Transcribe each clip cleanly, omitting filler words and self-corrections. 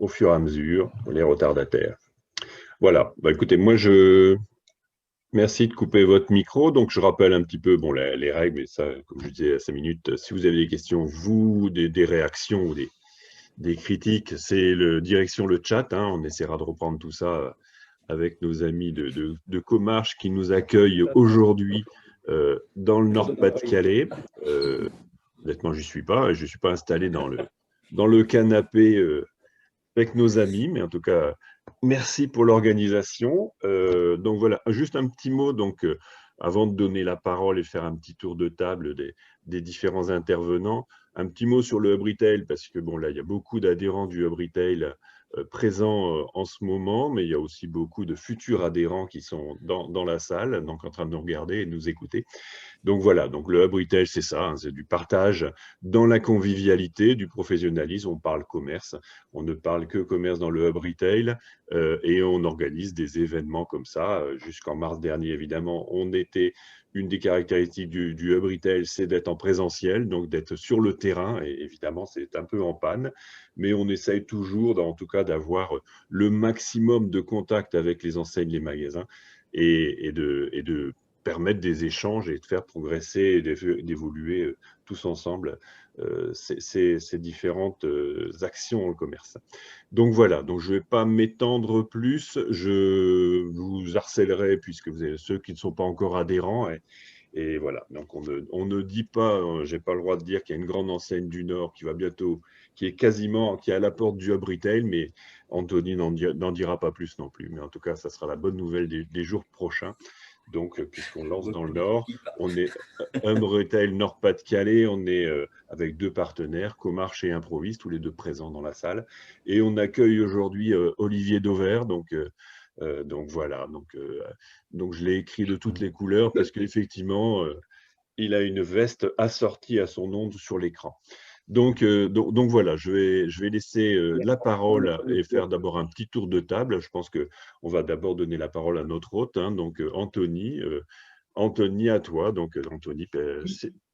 au fur et à mesure les retardataires. Voilà, bah, écoutez, merci de couper votre micro. Donc, je rappelle un petit peu bon, les règles, mais ça, comme je disais à 5 minutes, si vous avez des questions, des réactions ou des critiques, c'est direction le chat. Hein, on essaiera de reprendre tout ça avec nos amis de Comarch qui nous accueillent aujourd'hui dans le Nord-Pas-de-Calais. Honnêtement, je ne suis pas installé dans le canapé avec nos amis, mais en tout cas, merci pour l'organisation. Donc voilà, juste un petit mot donc, avant de donner la parole et faire un petit tour de table des différents intervenants. Un petit mot sur le Hub Retail, parce que bon, là, il y a beaucoup d'adhérents du Hub Retail présents en ce moment, mais il y a aussi beaucoup de futurs adhérents qui sont dans la salle, donc en train de nous regarder et de nous écouter. Donc voilà, donc le Hub Retail, c'est ça, hein, c'est du partage dans la convivialité, du professionnalisme. On parle commerce, on ne parle que commerce dans le Hub Retail et on organise des événements comme ça. Jusqu'en mars dernier, évidemment, une des caractéristiques du Hub Retail, c'est d'être en présentiel, donc d'être sur le terrain. Et évidemment, c'est un peu en panne, mais on essaye toujours, en tout cas, d'avoir le maximum de contact avec les enseignes, les magasins et de permettre des échanges et de faire progresser et d'évoluer tous ensemble ces différentes actions dans le commerce. Donc voilà, donc je ne vais pas m'étendre plus, je vous harcèlerai puisque vous avez ceux qui ne sont pas encore adhérents. Et voilà, donc on ne dit pas, j'ai pas le droit de dire qu'il y a une grande enseigne du Nord qui est à la porte du Hub Retail, mais Anthony n'en dira pas plus non plus. Mais en tout cas, ça sera la bonne nouvelle des jours prochains. Donc, puisqu'on lance dans le Nord, on est Hub Retail Nord-Pas-de-Calais, on est avec 2 partenaires, Comarch et Improvis, tous les 2 présents dans la salle. Et on accueille aujourd'hui Olivier Dauvert, donc voilà, donc je l'ai écrit de toutes les couleurs parce qu'effectivement, il a une veste assortie à son nom sur l'écran. Donc voilà, je vais laisser la parole et faire d'abord un petit tour de table. Je pense qu'on va d'abord donner la parole à notre hôte, hein, donc Anthony. Anthony, à toi. Donc Anthony,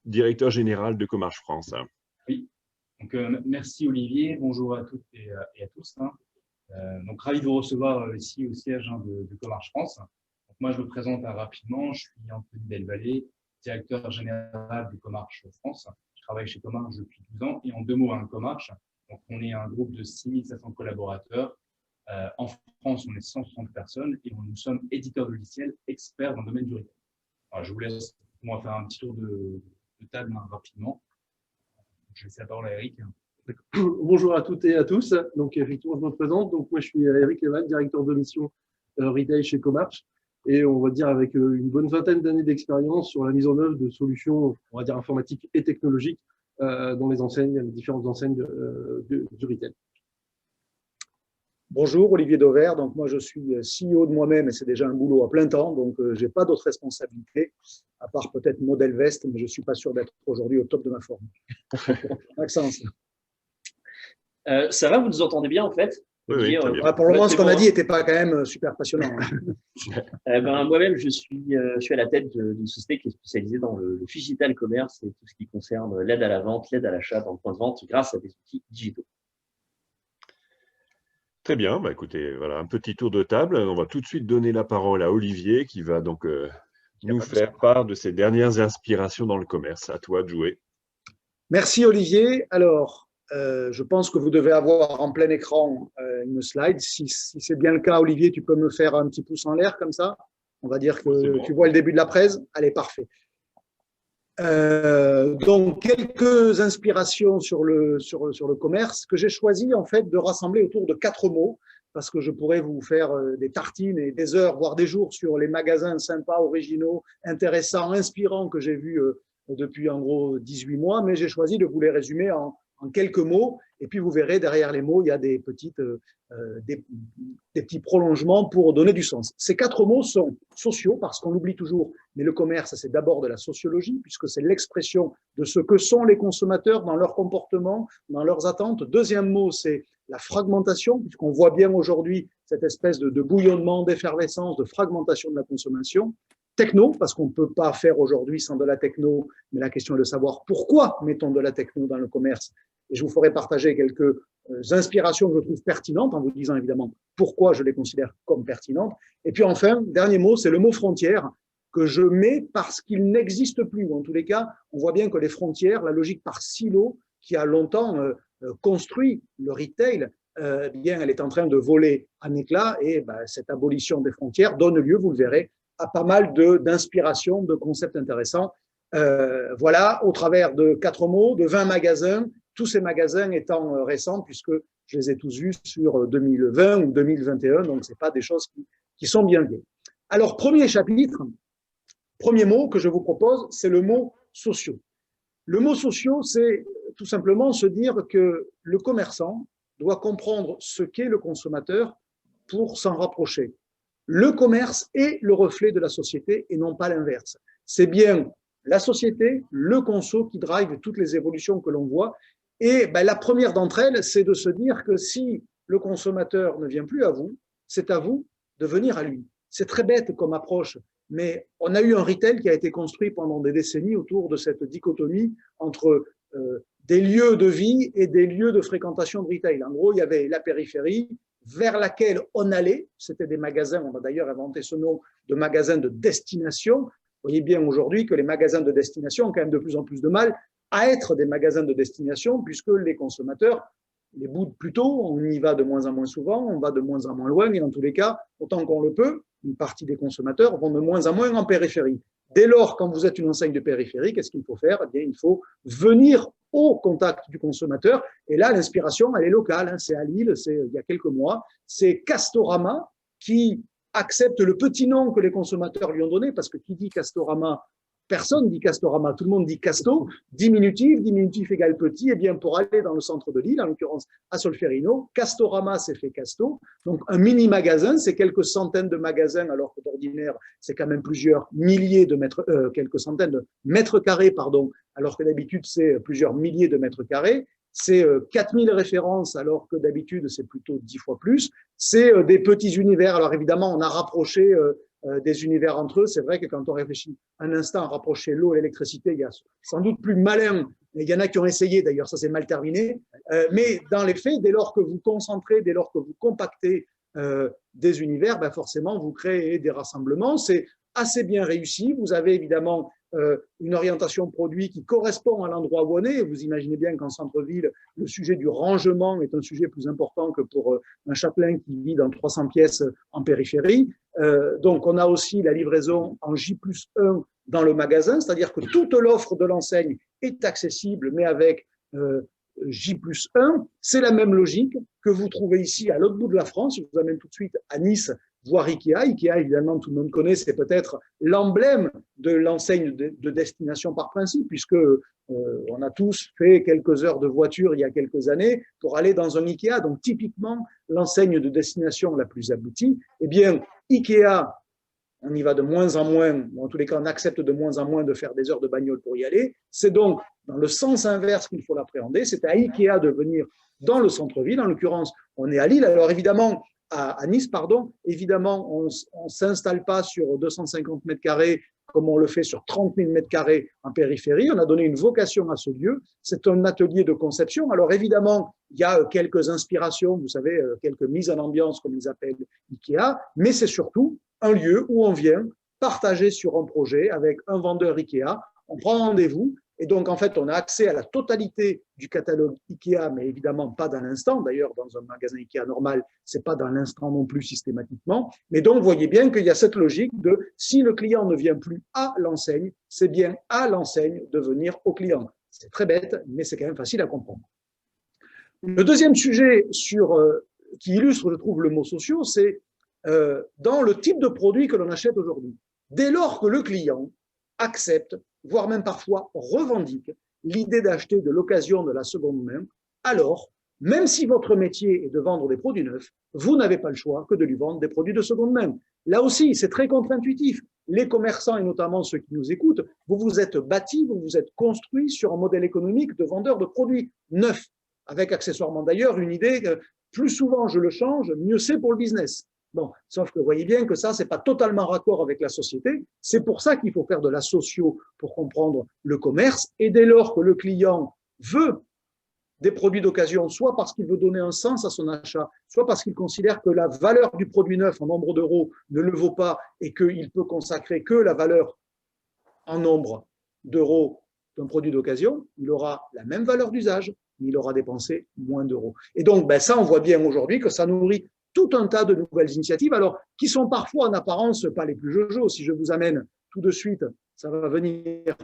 directeur général de Comarch France. Hein. Oui, donc merci Olivier, bonjour à toutes et à tous. Hein. Donc ravi de vous recevoir ici au siège de Comarch France. Donc, moi, je me présente rapidement, je suis Anthony Delvallée, directeur général de Comarch France. Je travaille chez Comarch depuis 12 ans et en 2 mots, Comarch, donc on est un groupe de 6500 collaborateurs. En France, on est 160 personnes et nous sommes éditeurs de logiciels experts dans le domaine du retail. Alors, je vous laisse moi faire un petit tour de table rapidement. Je laisse la parole à Eric. Bonjour à toutes et à tous. Donc, effectivement, je me présente. Donc, moi, je suis Eric Leval, directeur de mission retail chez Comarch. Et on va dire avec une bonne vingtaine d'années d'expérience sur la mise en œuvre de solutions, on va dire, informatiques et technologiques dans les différentes enseignes du retail. Bonjour, Olivier Dauvert. Donc, moi, je suis CEO de moi-même et c'est déjà un boulot à plein temps. Donc, je n'ai pas d'autres responsabilités, à part peut-être modèle veste, mais je ne suis pas sûr d'être aujourd'hui au top de ma forme. Maxence. Ça va, vous nous entendez bien en fait? Oui, très bien. Pour le moment, ce qu'on a dit n'était pas quand même super passionnant. Moi-même, je suis à la tête d'une société qui est spécialisée dans le digital commerce et tout ce qui concerne l'aide à la vente, l'aide à l'achat dans le point de vente grâce à des outils digitaux. Très bien, bah, écoutez, voilà un petit tour de table. On va tout de suite donner la parole à Olivier qui va donc nous faire part de ses dernières inspirations dans le commerce. À toi de jouer. Merci Olivier. Alors, je pense que vous devez avoir en plein écran une slide. Si c'est bien le cas, Olivier, tu peux me faire un petit pouce en l'air comme ça. On va dire que bon. Tu vois le début de la presse. Allez, parfait. Donc, quelques inspirations sur le commerce que j'ai choisi en fait de rassembler autour de 4 mots parce que je pourrais vous faire des tartines et des heures, voire des jours sur les magasins sympas, originaux, intéressants, inspirants que j'ai vus depuis en gros 18 mois, mais j'ai choisi de vous les résumer en quelques mots et puis vous verrez derrière les mots, il y a des petits prolongements pour donner du sens. Ces 4 mots sont sociaux parce qu'on oublie toujours, mais le commerce, c'est d'abord de la sociologie puisque c'est l'expression de ce que sont les consommateurs dans leur comportement, dans leurs attentes. Deuxième mot, c'est la fragmentation puisqu'on voit bien aujourd'hui cette espèce de bouillonnement, d'effervescence, de fragmentation de la consommation. Techno, parce qu'on ne peut pas faire aujourd'hui sans de la techno, mais la question est de savoir pourquoi mettons de la techno dans le commerce et je vous ferai partager quelques inspirations que je trouve pertinentes, en vous disant évidemment pourquoi je les considère comme pertinentes. Et puis enfin, dernier mot, c'est le mot frontière, que je mets parce qu'il n'existe plus. En tous les cas, on voit bien que les frontières, la logique par silo, qui a longtemps construit le retail, bien, elle est en train de voler en éclats, et cette abolition des frontières donne lieu, vous le verrez, à pas mal d'inspirations, de concepts intéressants. Voilà, au travers de 4 mots, de 20 magasins, tous ces magasins étant récents, puisque je les ai tous vus sur 2020 ou 2021, donc ce n'est pas des choses qui sont bien vieilles. Alors, premier chapitre, premier mot que je vous propose, c'est le mot sociaux. Le mot sociaux, c'est tout simplement se dire que le commerçant doit comprendre ce qu'est le consommateur pour s'en rapprocher. Le commerce est le reflet de la société et non pas l'inverse. C'est bien la société, le conso qui drive toutes les évolutions que l'on voit. Et la première d'entre elles, c'est de se dire que si le consommateur ne vient plus à vous, c'est à vous de venir à lui. C'est très bête comme approche, mais on a eu un retail qui a été construit pendant des décennies autour de cette dichotomie entre des lieux de vie et des lieux de fréquentation de retail. En gros, il y avait la périphérie vers laquelle on allait, c'était des magasins, on a d'ailleurs inventé ce nom de magasins de destination. Vous voyez bien aujourd'hui que les magasins de destination ont quand même de plus en plus de mal à être des magasins de destination, puisque les consommateurs les boudent plutôt, on y va de moins en moins souvent, on va de moins en moins loin, et dans tous les cas, autant qu'on le peut, une partie des consommateurs vont de moins en moins en périphérie. Dès lors, quand vous êtes une enseigne de périphérie, qu'est-ce qu'il faut faire? Eh bien, il faut venir au contact du consommateur. Et là, l'inspiration, elle est locale. C'est à Lille, c'est il y a quelques mois. C'est Castorama qui accepte le petit nom que les consommateurs lui ont donné, parce que qui dit Castorama, personne dit Castorama, tout le monde dit Casto, diminutif égale petit. Et bien, pour aller dans le centre de Lille, en l'occurrence à Solferino, Castorama, c'est fait Casto. Donc, un mini-magasin, c'est quelques centaines de magasins, alors que d'ordinaire, c'est quand même plusieurs milliers de mètres, quelques centaines de mètres carrés, pardon, alors que d'habitude, c'est plusieurs milliers de mètres carrés. C'est 4000 références, alors que d'habitude, c'est plutôt 10 fois plus. C'est des petits univers. Alors, évidemment, on a rapproché des univers entre eux. C'est vrai que quand on réfléchit un instant à rapprocher l'eau et l'électricité, il y a sans doute plus malin. Il y en a qui ont essayé, d'ailleurs, ça s'est mal terminé. Mais dans les faits, dès lors que vous concentrez, dès lors que vous compactez des univers, forcément, vous créez des rassemblements. C'est assez bien réussi. Vous avez évidemment une orientation produit qui correspond à l'endroit où on est. Vous imaginez bien qu'en centre-ville, le sujet du rangement est un sujet plus important que pour un chapelain qui vit dans 300 pièces en périphérie. Donc, on a aussi la livraison en J+1 dans le magasin, c'est-à-dire que toute l'offre de l'enseigne est accessible, mais avec J+1. C'est la même logique que vous trouvez ici à l'autre bout de la France. Je vous amène tout de suite à Nice, voir Ikea. Ikea, évidemment, tout le monde connaît, c'est peut-être l'emblème de l'enseigne de destination par principe, puisque on a tous fait quelques heures de voiture il y a quelques années pour aller dans un Ikea. Donc, typiquement, l'enseigne de destination la plus aboutie. Eh bien, Ikea, on y va de moins en moins, ou en tous les cas, on accepte de moins en moins de faire des heures de bagnole pour y aller. C'est donc dans le sens inverse qu'il faut l'appréhender. C'est à Ikea de venir dans le centre-ville. En l'occurrence, on est à Lille. Alors, évidemment, à Nice, pardon, évidemment, on ne s'installe pas sur 250 mètres carrés comme on le fait sur 30 000 mètres carrés en périphérie. On a donné une vocation à ce lieu. C'est un atelier de conception. Alors évidemment, il y a quelques inspirations, vous savez, quelques mises en ambiance, comme ils appellent Ikea, mais c'est surtout un lieu où on vient partager sur un projet avec un vendeur Ikea. On prend rendez-vous. Et donc, en fait, on a accès à la totalité du catalogue Ikea, mais évidemment pas dans l'instant. D'ailleurs, dans un magasin Ikea normal, c'est pas dans l'instant non plus systématiquement. Mais donc, vous voyez bien qu'il y a cette logique de si le client ne vient plus à l'enseigne, c'est bien à l'enseigne de venir au client. C'est très bête, mais c'est quand même facile à comprendre. Le deuxième sujet qui illustre, je trouve, le mot sociaux, c'est dans le type de produit que l'on achète aujourd'hui. Dès lors que le client accepte, voire même parfois revendique l'idée d'acheter de l'occasion de la seconde main, alors, même si votre métier est de vendre des produits neufs, vous n'avez pas le choix que de lui vendre des produits de seconde main. Là aussi, c'est très contre-intuitif. Les commerçants, et notamment ceux qui nous écoutent, vous vous êtes bâtis, vous vous êtes construits sur un modèle économique de vendeur de produits neufs, avec accessoirement d'ailleurs une idée que plus souvent je le change, mieux c'est pour le business. Bon, sauf que vous voyez bien que ça, c'est pas totalement raccord avec la société. C'est pour ça qu'il faut faire de la socio pour comprendre le commerce. Et dès lors que le client veut des produits d'occasion, soit parce qu'il veut donner un sens à son achat, soit parce qu'il considère que la valeur du produit neuf en nombre d'euros ne le vaut pas et qu'il peut consacrer que la valeur en nombre d'euros d'un produit d'occasion, il aura la même valeur d'usage, mais il aura dépensé moins d'euros. Et donc, ben, ça, on voit bien aujourd'hui que ça nourrit tout un tas de nouvelles initiatives, alors qui sont parfois en apparence pas les plus jojo. Si je vous amène tout de suite, ça va venir,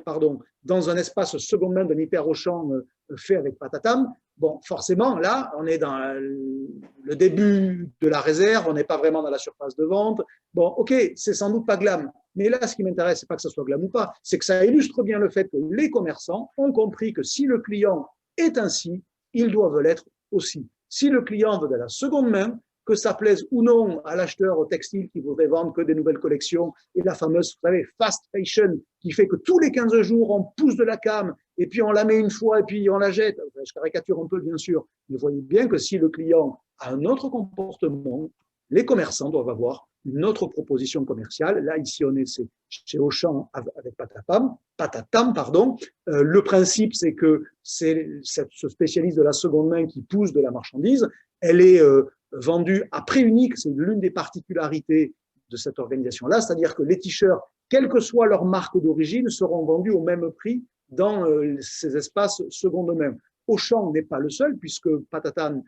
dans un espace seconde main d'un hyper Auchan fait avec Patatam. Bon, forcément, là, on est dans le début de la réserve, on n'est pas vraiment dans la surface de vente. Bon, ok, c'est sans doute pas glam. Mais là, ce qui m'intéresse, c'est pas que ça soit glam ou pas, c'est que ça illustre bien le fait que les commerçants ont compris que si le client est ainsi, ils doivent l'être aussi. Si le client veut de la seconde main, que ça plaise ou non à l'acheteur au textile qui voudrait vendre que des nouvelles collections et la fameuse, vous savez, fast fashion qui fait que tous les 15 jours, on pousse de la cam et puis on la met une fois et puis on la jette. Enfin, je caricature un peu, bien sûr. Mais vous voyez bien que si le client a un autre comportement, les commerçants doivent avoir une autre proposition commerciale. Là, ici, on est chez Auchan avec Patatam. Le principe, c'est que c'est ce spécialiste de la seconde main qui pousse de la marchandise. Elle est vendue à prix unique. C'est l'une des particularités de cette organisation-là. C'est-à-dire que les t-shirts, quelle que soit leur marque d'origine, seront vendus au même prix dans ces espaces seconde main. Auchan n'est pas le seul, puisque Patatam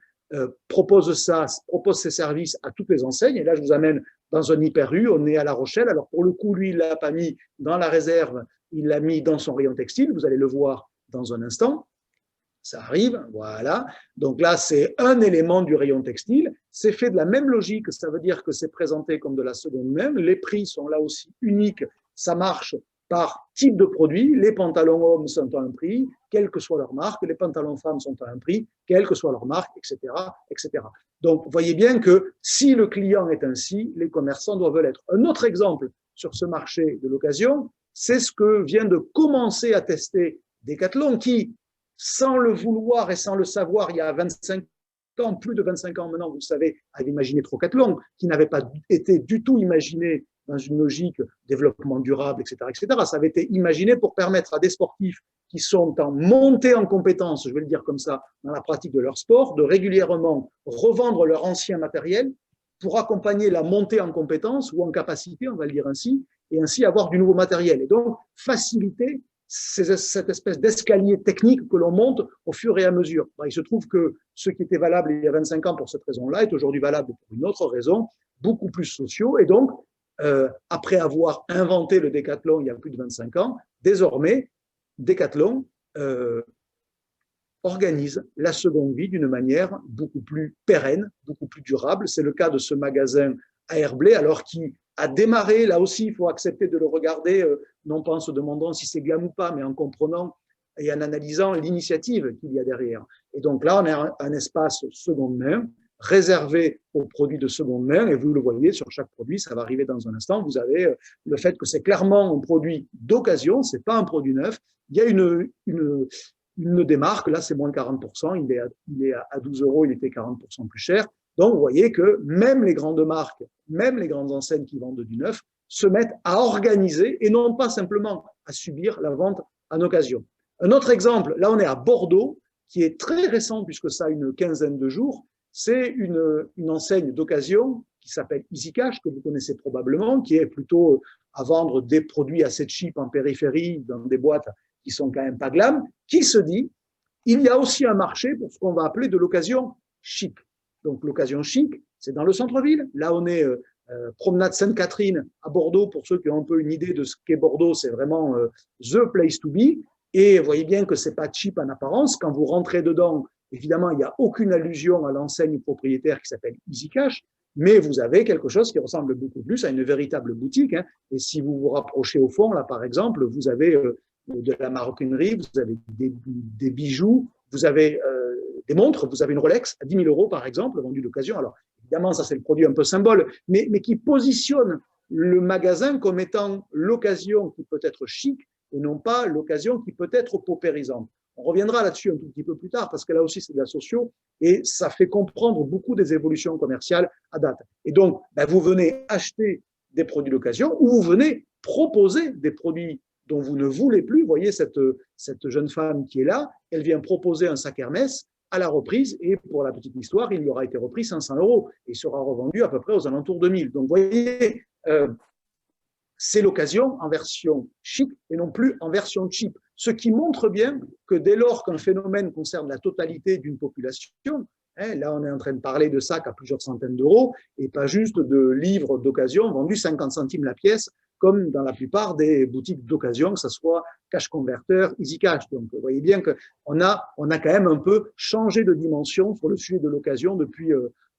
propose ses services à toutes les enseignes. Et là, je vous amène dans un hyper U, on est à La Rochelle. Alors, pour le coup, lui, il l'a pas mis dans la réserve, il l'a mis dans son rayon textile. Vous allez le voir dans un instant. Ça arrive, voilà. Donc là, c'est un élément du rayon textile. C'est fait de la même logique, ça veut dire que c'est présenté comme de la seconde main. Les prix sont là aussi uniques. Ça marche par type de produit. Les pantalons hommes sont à un prix, quelle que soit leur marque. Les pantalons femmes sont à un prix, quelle que soit leur marque, etc., etc. Donc, vous voyez bien que si le client est ainsi, les commerçants doivent l'être. Un autre exemple sur ce marché de l'occasion, c'est ce que vient de commencer à tester Decathlon, qui, sans le vouloir et sans le savoir, il y a 25 ans, plus de 25 ans maintenant, vous le savez, avait imaginé Trocathlon, qui n'avait pas été du tout imaginé dans une logique développement durable, etc., etc. Ça avait été imaginé pour permettre à des sportifs qui sont en montée en compétences, je vais le dire comme ça, dans la pratique de leur sport, de régulièrement revendre leur ancien matériel pour accompagner la montée en compétences ou en capacité, on va le dire ainsi, et ainsi avoir du nouveau matériel. Et donc, faciliter cette espèce d'escalier technique que l'on monte au fur et à mesure. Il se trouve que ce qui était valable il y a 25 ans pour cette raison-là est aujourd'hui valable pour une autre raison, beaucoup plus sociaux. Et donc, après avoir inventé le décathlon il y a plus de 25 ans, désormais, Decathlon organise la seconde vie d'une manière beaucoup plus pérenne, beaucoup plus durable. C'est le cas de ce magasin à Herblay, alors qui a démarré, là aussi, il faut accepter de le regarder, non pas en se demandant si c'est glam ou pas, mais en comprenant et en analysant l'initiative qu'il y a derrière. Et donc là, on a un espace seconde main, réservé aux produits de seconde main, et vous le voyez sur chaque produit, ça va arriver dans un instant, vous avez le fait que c'est clairement un produit d'occasion, c'est pas un produit neuf, il y a une démarque, là c'est moins de 40%, il est à 12 €, il était 40% plus cher, donc vous voyez que même les grandes marques, même les grandes enseignes qui vendent du neuf, se mettent à organiser et non pas simplement à subir la vente en occasion. Un autre exemple, là on est à Bordeaux, qui est très récent puisque ça a une quinzaine de jours, c'est une enseigne d'occasion qui s'appelle Easy Cash, que vous connaissez probablement, qui est plutôt à vendre des produits assez cheap en périphérie, dans des boîtes qui sont quand même pas glam, qui se dit, il y a aussi un marché pour ce qu'on va appeler de l'occasion chic. Donc l'occasion chic, c'est dans le centre-ville. Là, on est promenade Sainte-Catherine à Bordeaux. Pour ceux qui ont un peu une idée de ce qu'est Bordeaux, c'est vraiment the place to be. Et vous voyez bien que c'est pas cheap en apparence. Quand vous rentrez dedans, évidemment, il n'y a aucune allusion à l'enseigne propriétaire qui s'appelle Easy Cash, mais vous avez quelque chose qui ressemble beaucoup plus à une véritable boutique. Hein. Et si vous vous rapprochez au fond, là, par exemple, vous avez de la maroquinerie, vous avez des bijoux, vous avez des montres, vous avez une Rolex à 10 000 €, par exemple, vendue d'occasion. Alors, évidemment, ça, c'est le produit un peu symbole, mais qui positionne le magasin comme étant l'occasion qui peut être chic et non pas l'occasion qui peut être paupérisante. On reviendra là-dessus un tout petit peu plus tard parce que là aussi, c'est de la socio et ça fait comprendre beaucoup des évolutions commerciales à date. Et donc, vous venez acheter des produits d'occasion ou vous venez proposer des produits dont vous ne voulez plus. Vous voyez cette jeune femme qui est là, elle vient proposer un sac Hermès à la reprise. Et pour la petite histoire, il y aura été repris 500 € et il sera revendu à peu près aux alentours de 1000. Donc, vous voyez, c'est l'occasion en version chic et non plus en version cheap. Ce qui montre bien que dès lors qu'un phénomène concerne la totalité d'une population, là on est en train de parler de sacs à plusieurs centaines d'euros et pas juste de livres d'occasion vendus 50 centimes la pièce, comme dans la plupart des boutiques d'occasion, que ce soit Cash Converter, Easy Cash. Donc vous voyez bien qu'on a quand même un peu changé de dimension sur le sujet de l'occasion depuis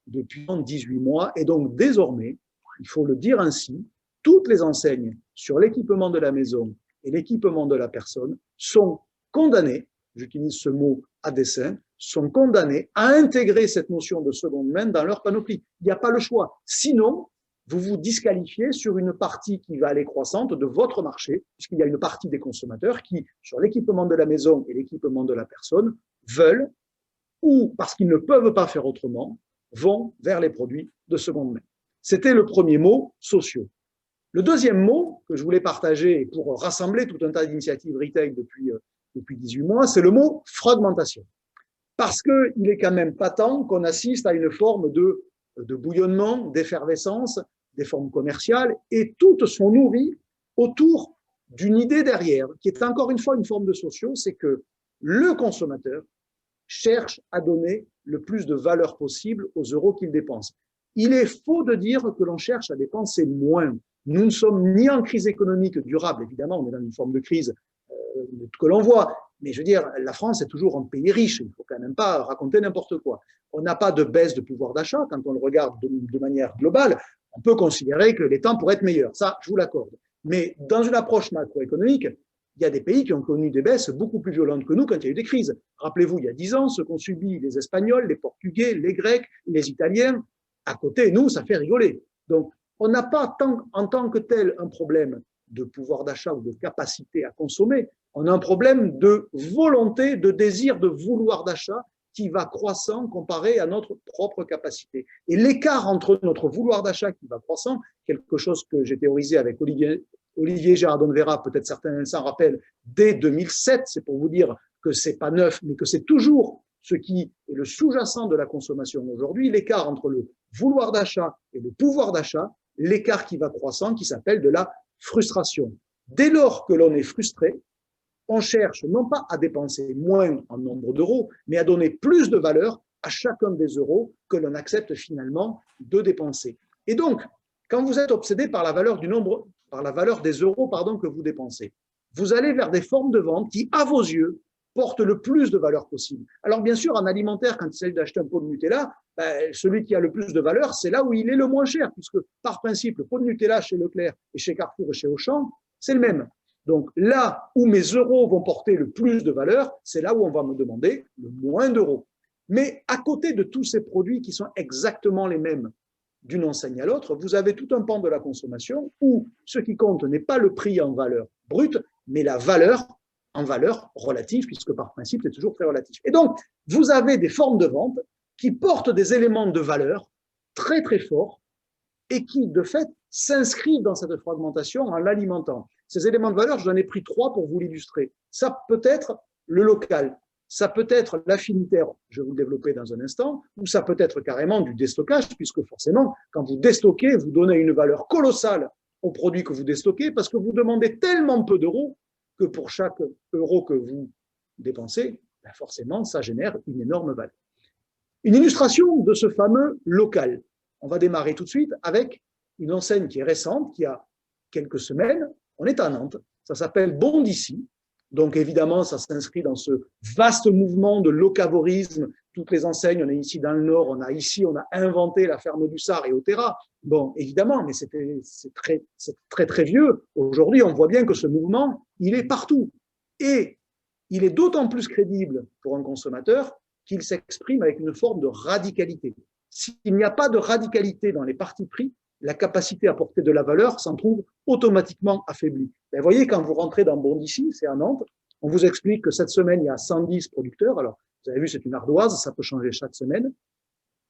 18 mois. Et donc désormais, il faut le dire ainsi, toutes les enseignes sur l'équipement de la maison et l'équipement de la personne sont condamnées, j'utilise ce mot à dessein, sont condamnées à intégrer cette notion de seconde main dans leur panoplie. Il n'y a pas le choix. Sinon, vous vous disqualifiez sur une partie qui va aller croissante de votre marché, puisqu'il y a une partie des consommateurs qui, sur l'équipement de la maison et l'équipement de la personne, veulent, ou parce qu'ils ne peuvent pas faire autrement, vont vers les produits de seconde main. C'était le premier mot, sociaux. Le deuxième mot que je voulais partager pour rassembler tout un tas d'initiatives retail depuis 18 mois, c'est le mot fragmentation. Parce qu'il est quand même patent qu'on assiste à une forme de bouillonnement, d'effervescence, des formes commerciales, et toutes sont nourries autour d'une idée derrière, qui est encore une fois une forme de sociaux, c'est que le consommateur cherche à donner le plus de valeur possible aux euros qu'il dépense. Il est faux de dire que l'on cherche à dépenser moins. Nous ne sommes ni en crise économique durable, évidemment, on est dans une forme de crise que l'on voit, mais je veux dire, la France est toujours un pays riche, il ne faut quand même pas raconter n'importe quoi. On n'a pas de baisse de pouvoir d'achat, quand on le regarde de manière globale, on peut considérer que les temps pourraient être meilleurs, ça, je vous l'accorde. Mais dans une approche macroéconomique, il y a des pays qui ont connu des baisses beaucoup plus violentes que nous quand il y a eu des crises. Rappelez-vous, il y a 10 ans, ce qu'ont subi les Espagnols, les Portugais, les Grecs, les Italiens, à côté, nous, ça fait rigoler. Donc, on n'a pas en tant que tel un problème de pouvoir d'achat ou de capacité à consommer, on a un problème de volonté, de désir, de vouloir d'achat qui va croissant comparé à notre propre capacité. Et l'écart entre notre vouloir d'achat qui va croissant, quelque chose que j'ai théorisé avec Olivier Gérardon-Vera, peut-être certains s'en rappellent, dès 2007, c'est pour vous dire que c'est pas neuf, mais que c'est toujours ce qui est le sous-jacent de la consommation aujourd'hui, l'écart entre le vouloir d'achat et le pouvoir d'achat, l'écart qui va croissant, qui s'appelle de la frustration. Dès lors que l'on est frustré, on cherche non pas à dépenser moins en nombre d'euros, mais à donner plus de valeur à chacun des euros que l'on accepte finalement de dépenser. Et donc, quand vous êtes obsédé par la valeur des euros, que vous dépensez, vous allez vers des formes de vente qui, à vos yeux, portent le plus de valeur possible. Alors bien sûr, en alimentaire, quand il s'agit d'acheter un pot de Nutella, celui qui a le plus de valeur, c'est là où il est le moins cher, puisque par principe, le pot de Nutella chez Leclerc et chez Carrefour et chez Auchan, c'est le même. Donc là où mes euros vont porter le plus de valeur, c'est là où on va me demander le moins d'euros. Mais à côté de tous ces produits qui sont exactement les mêmes d'une enseigne à l'autre, vous avez tout un pan de la consommation où ce qui compte n'est pas le prix en valeur brute, mais la valeur en valeur relative, puisque par principe, c'est toujours très relatif. Et donc, vous avez des formes de vente qui portent des éléments de valeur très, très forts et qui, de fait, s'inscrivent dans cette fragmentation en l'alimentant. Ces éléments de valeur, j'en ai pris 3 pour vous l'illustrer. Ça peut être le local, ça peut être l'affinitaire, je vais vous le développer dans un instant, ou ça peut être carrément du déstockage, puisque forcément, quand vous déstockez, vous donnez une valeur colossale aux produits que vous déstockez, parce que vous demandez tellement peu d'euros que pour chaque euro que vous dépensez, forcément, ça génère une énorme valeur. Une illustration de ce fameux local. On va démarrer tout de suite avec une enseigne qui est récente, qui a quelques semaines. On est à Nantes, ça s'appelle Bon d'ici. Donc évidemment, ça s'inscrit dans ce vaste mouvement de locavorisme. Toutes les enseignes, on est ici dans le Nord, on a inventé la ferme du Sar et Otera. Bon, évidemment, mais c'est très vieux. Aujourd'hui, on voit bien que ce mouvement, il est partout. Et il est d'autant plus crédible pour un consommateur qu'il s'exprime avec une forme de radicalité. S'il n'y a pas de radicalité dans les partis pris, la capacité à porter de la valeur s'en trouve automatiquement affaiblie. Vous voyez, quand vous rentrez dans Bon d'ici, c'est à Nantes, on vous explique que cette semaine, il y a 110 producteurs. Alors, vous avez vu, c'est une ardoise, ça peut changer chaque semaine.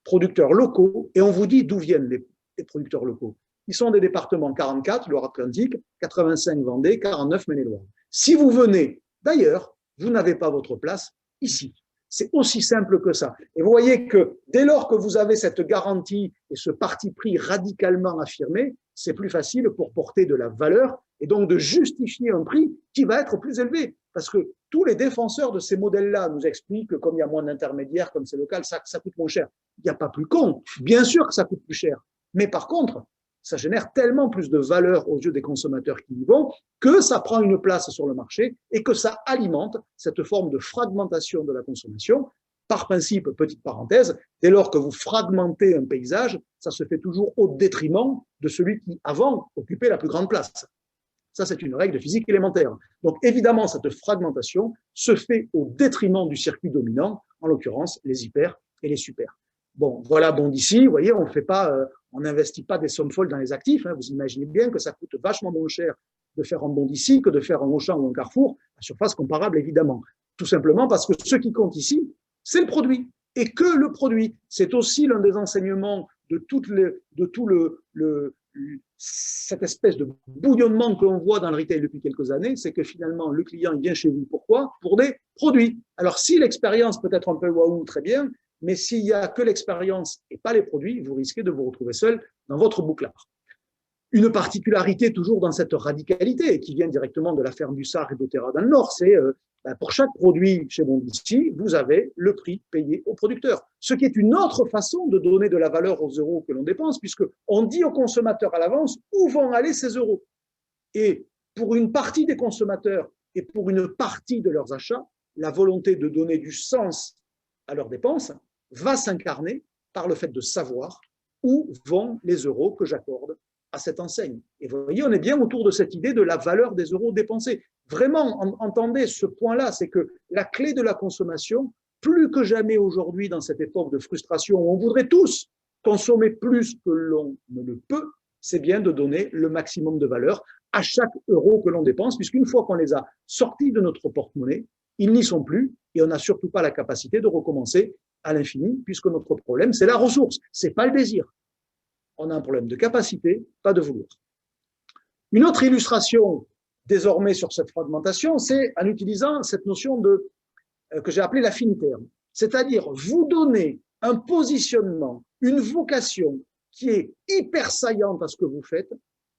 Producteurs locaux, et on vous dit d'où viennent les producteurs locaux. Ils sont des départements 44, Loire-Atlantique, 85 Vendée, 49 Maine-et-Loire. Si vous venez d'ailleurs, vous n'avez pas votre place ici. C'est aussi simple que ça. Et vous voyez que dès lors que vous avez cette garantie et ce parti pris radicalement affirmé, c'est plus facile pour porter de la valeur et donc de justifier un prix qui va être plus élevé. Parce que tous les défenseurs de ces modèles-là nous expliquent que comme il y a moins d'intermédiaires, comme c'est le cas, ça coûte moins cher. Il n'y a pas plus con. Bien sûr que ça coûte plus cher. Mais par contre, ça génère tellement plus de valeur aux yeux des consommateurs qui y vont que ça prend une place sur le marché et que ça alimente cette forme de fragmentation de la consommation. Par principe, petite parenthèse, dès lors que vous fragmentez un paysage, ça se fait toujours au détriment de celui qui, avant, occupait la plus grande place. Ça, c'est une règle de physique élémentaire. Donc, évidemment, cette fragmentation se fait au détriment du circuit dominant, en l'occurrence, les hyper et les super. Bon, voilà, bon d'ici, vous voyez, on n'investit pas des sommes folles dans les actifs. Hein. Vous imaginez bien que ça coûte vachement moins cher de faire un bon d'ici que de faire un Auchan ou un Carrefour, à surface comparable, évidemment. Tout simplement parce que ce qui compte ici, c'est le produit. Et que le produit. C'est aussi l'un des enseignements de cette espèce de bouillonnement que l'on voit dans le retail depuis quelques années, c'est que finalement, le client il vient chez vous. Pourquoi? Pour des produits. Alors, si l'expérience peut être un peu waouh, très bien, mais s'il n'y a que l'expérience et pas les produits, vous risquez de vous retrouver seul dans votre bouclard. Une particularité toujours dans cette radicalité qui vient directement de la ferme du Sar et d'Otera dans le Nord, c'est pour chaque produit chez Bondici, vous avez le prix payé au producteur. Ce qui est une autre façon de donner de la valeur aux euros que l'on dépense, puisqu'on dit aux consommateurs à l'avance où vont aller ces euros. Et pour une partie des consommateurs et pour une partie de leurs achats, la volonté de donner du sens à leurs dépenses va s'incarner par le fait de savoir où vont les euros que j'accorde à cette enseigne. Et vous voyez, on est bien autour de cette idée de la valeur des euros dépensés. Vraiment, entendez ce point-là, c'est que la clé de la consommation, plus que jamais aujourd'hui dans cette époque de frustration où on voudrait tous consommer plus que l'on ne le peut, c'est bien de donner le maximum de valeur à chaque euro que l'on dépense, puisqu'une fois qu'on les a sortis de notre porte-monnaie, ils n'y sont plus et on n'a surtout pas la capacité de recommencer à l'infini, puisque notre problème, c'est la ressource, c'est pas le désir. On a un problème de capacité, pas de vouloir. Une autre illustration désormais sur cette fragmentation, c'est en utilisant cette notion que j'ai appelée la fine terme. C'est-à-dire, vous donnez un positionnement, une vocation qui est hyper saillante à ce que vous faites,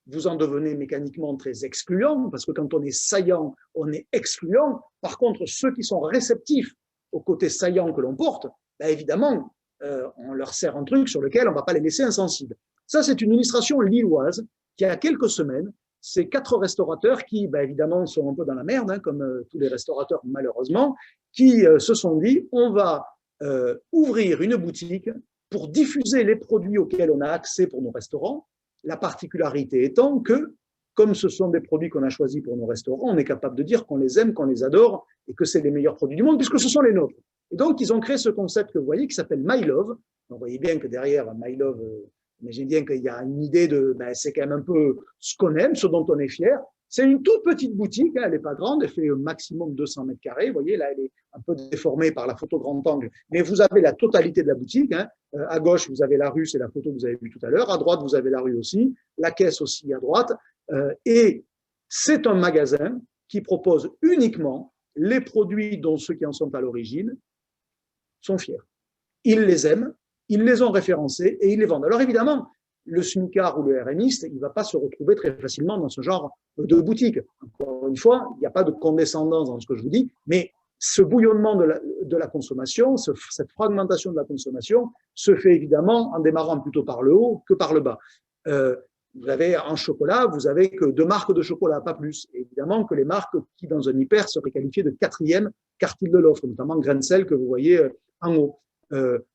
vous en devenez mécaniquement très excluant, parce que quand on est saillant, on est excluant. Par contre, ceux qui sont réceptifs au côté saillant que l'on porte, évidemment, on leur sert un truc sur lequel on ne va pas les laisser insensibles. Ça, c'est une illustration lilloise qui, il y a quelques semaines, ces 4 restaurateurs qui, évidemment, sont un peu dans la merde, hein, comme tous les restaurateurs, malheureusement, qui se sont dit, on va ouvrir une boutique pour diffuser les produits auxquels on a accès pour nos restaurants. La particularité étant que, comme ce sont des produits qu'on a choisis pour nos restaurants, on est capable de dire qu'on les aime, qu'on les adore et que c'est les meilleurs produits du monde puisque ce sont les nôtres. Et donc, ils ont créé ce concept que vous voyez qui s'appelle My Love. Vous voyez bien que derrière My Love, imaginez bien qu'il y a une idée de, c'est quand même un peu ce qu'on aime, ce dont on est fier. C'est une toute petite boutique, hein, elle n'est pas grande, elle fait au maximum 200 mètres carrés. Vous voyez, là, elle est un peu déformée par la photo grand angle, mais vous avez la totalité de la boutique. Hein. À gauche, vous avez la rue, c'est la photo que vous avez vue tout à l'heure. À droite, vous avez la rue aussi, la caisse aussi à droite. Et c'est un magasin qui propose uniquement les produits dont ceux qui en sont à l'origine sont fiers. Ils les aiment, ils les ont référencés et ils les vendent. Alors évidemment, le smicard ou le RMiste, il ne va pas se retrouver très facilement dans ce genre de boutique. Encore une fois, il n'y a pas de condescendance dans ce que je vous dis, mais ce bouillonnement de la consommation, cette fragmentation de la consommation se fait évidemment en démarrant plutôt par le haut que par le bas. Vous avez en chocolat, vous avez que 2 marques de chocolat, pas plus. Et évidemment que les marques qui, dans un hyper, seraient qualifiées de 4e quartile de l'offre, notamment Grain de Sel que vous voyez en haut.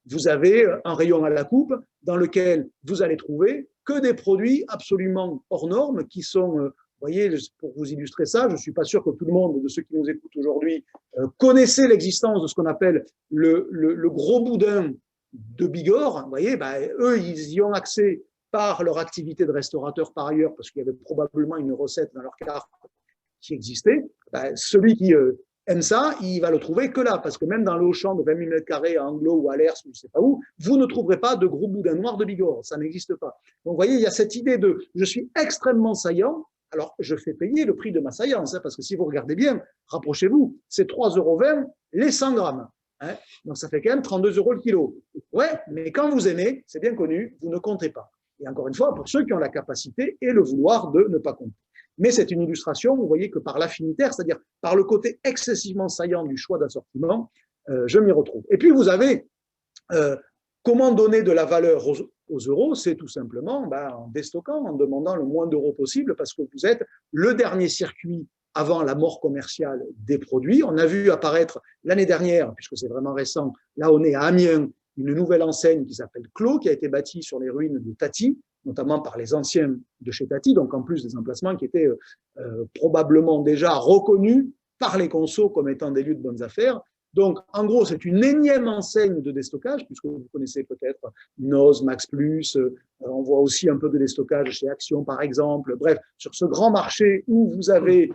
Vous avez un rayon à la coupe dans lequel vous allez trouver que des produits absolument hors normes qui sont, vous voyez, pour vous illustrer ça, je ne suis pas sûr que tout le monde de ceux qui nous écoutent aujourd'hui connaissait l'existence de ce qu'on appelle le gros boudin de Bigorre. Vous voyez, eux, ils y ont accès par leur activité de restaurateur par ailleurs, parce qu'il y avait probablement une recette dans leur carte qui existait. Celui qui aime ça, il va le trouver que là, parce que même dans le Auchan de 20 000 m² à Anglo ou à Lers, ou je ne sais pas où, vous ne trouverez pas de gros boudin noir de Bigorre, ça n'existe pas. Donc vous voyez, il y a cette idée de je suis extrêmement saillant, alors je fais payer le prix de ma saillance, hein, parce que si vous regardez bien, rapprochez-vous, c'est 3,20 € les 100 grammes. Hein, donc, ça fait quand même 32 € le kilo. Ouais, mais quand vous aimez, c'est bien connu, vous ne comptez pas. Et encore une fois, pour ceux qui ont la capacité et le vouloir de ne pas compter. Mais c'est une illustration, vous voyez que par l'affinitaire, c'est-à-dire par le côté excessivement saillant du choix d'assortiment, je m'y retrouve. Et puis, vous avez comment donner de la valeur aux euros, c'est tout simplement en déstockant, en demandant le moins d'euros possible, parce que vous êtes le dernier circuit avant la mort commerciale des produits. On a vu apparaître l'année dernière, puisque c'est vraiment récent, là on est à Amiens, une nouvelle enseigne qui s'appelle Clos, qui a été bâtie sur les ruines de Tati, notamment par les anciens de chez Tati, donc en plus des emplacements qui étaient probablement déjà reconnus par les consos comme étant des lieux de bonnes affaires. Donc, en gros, c'est une énième enseigne de déstockage, puisque vous connaissez peut-être Noz, Max Plus, on voit aussi un peu de déstockage chez Action, par exemple. Bref, sur ce grand marché où vous avez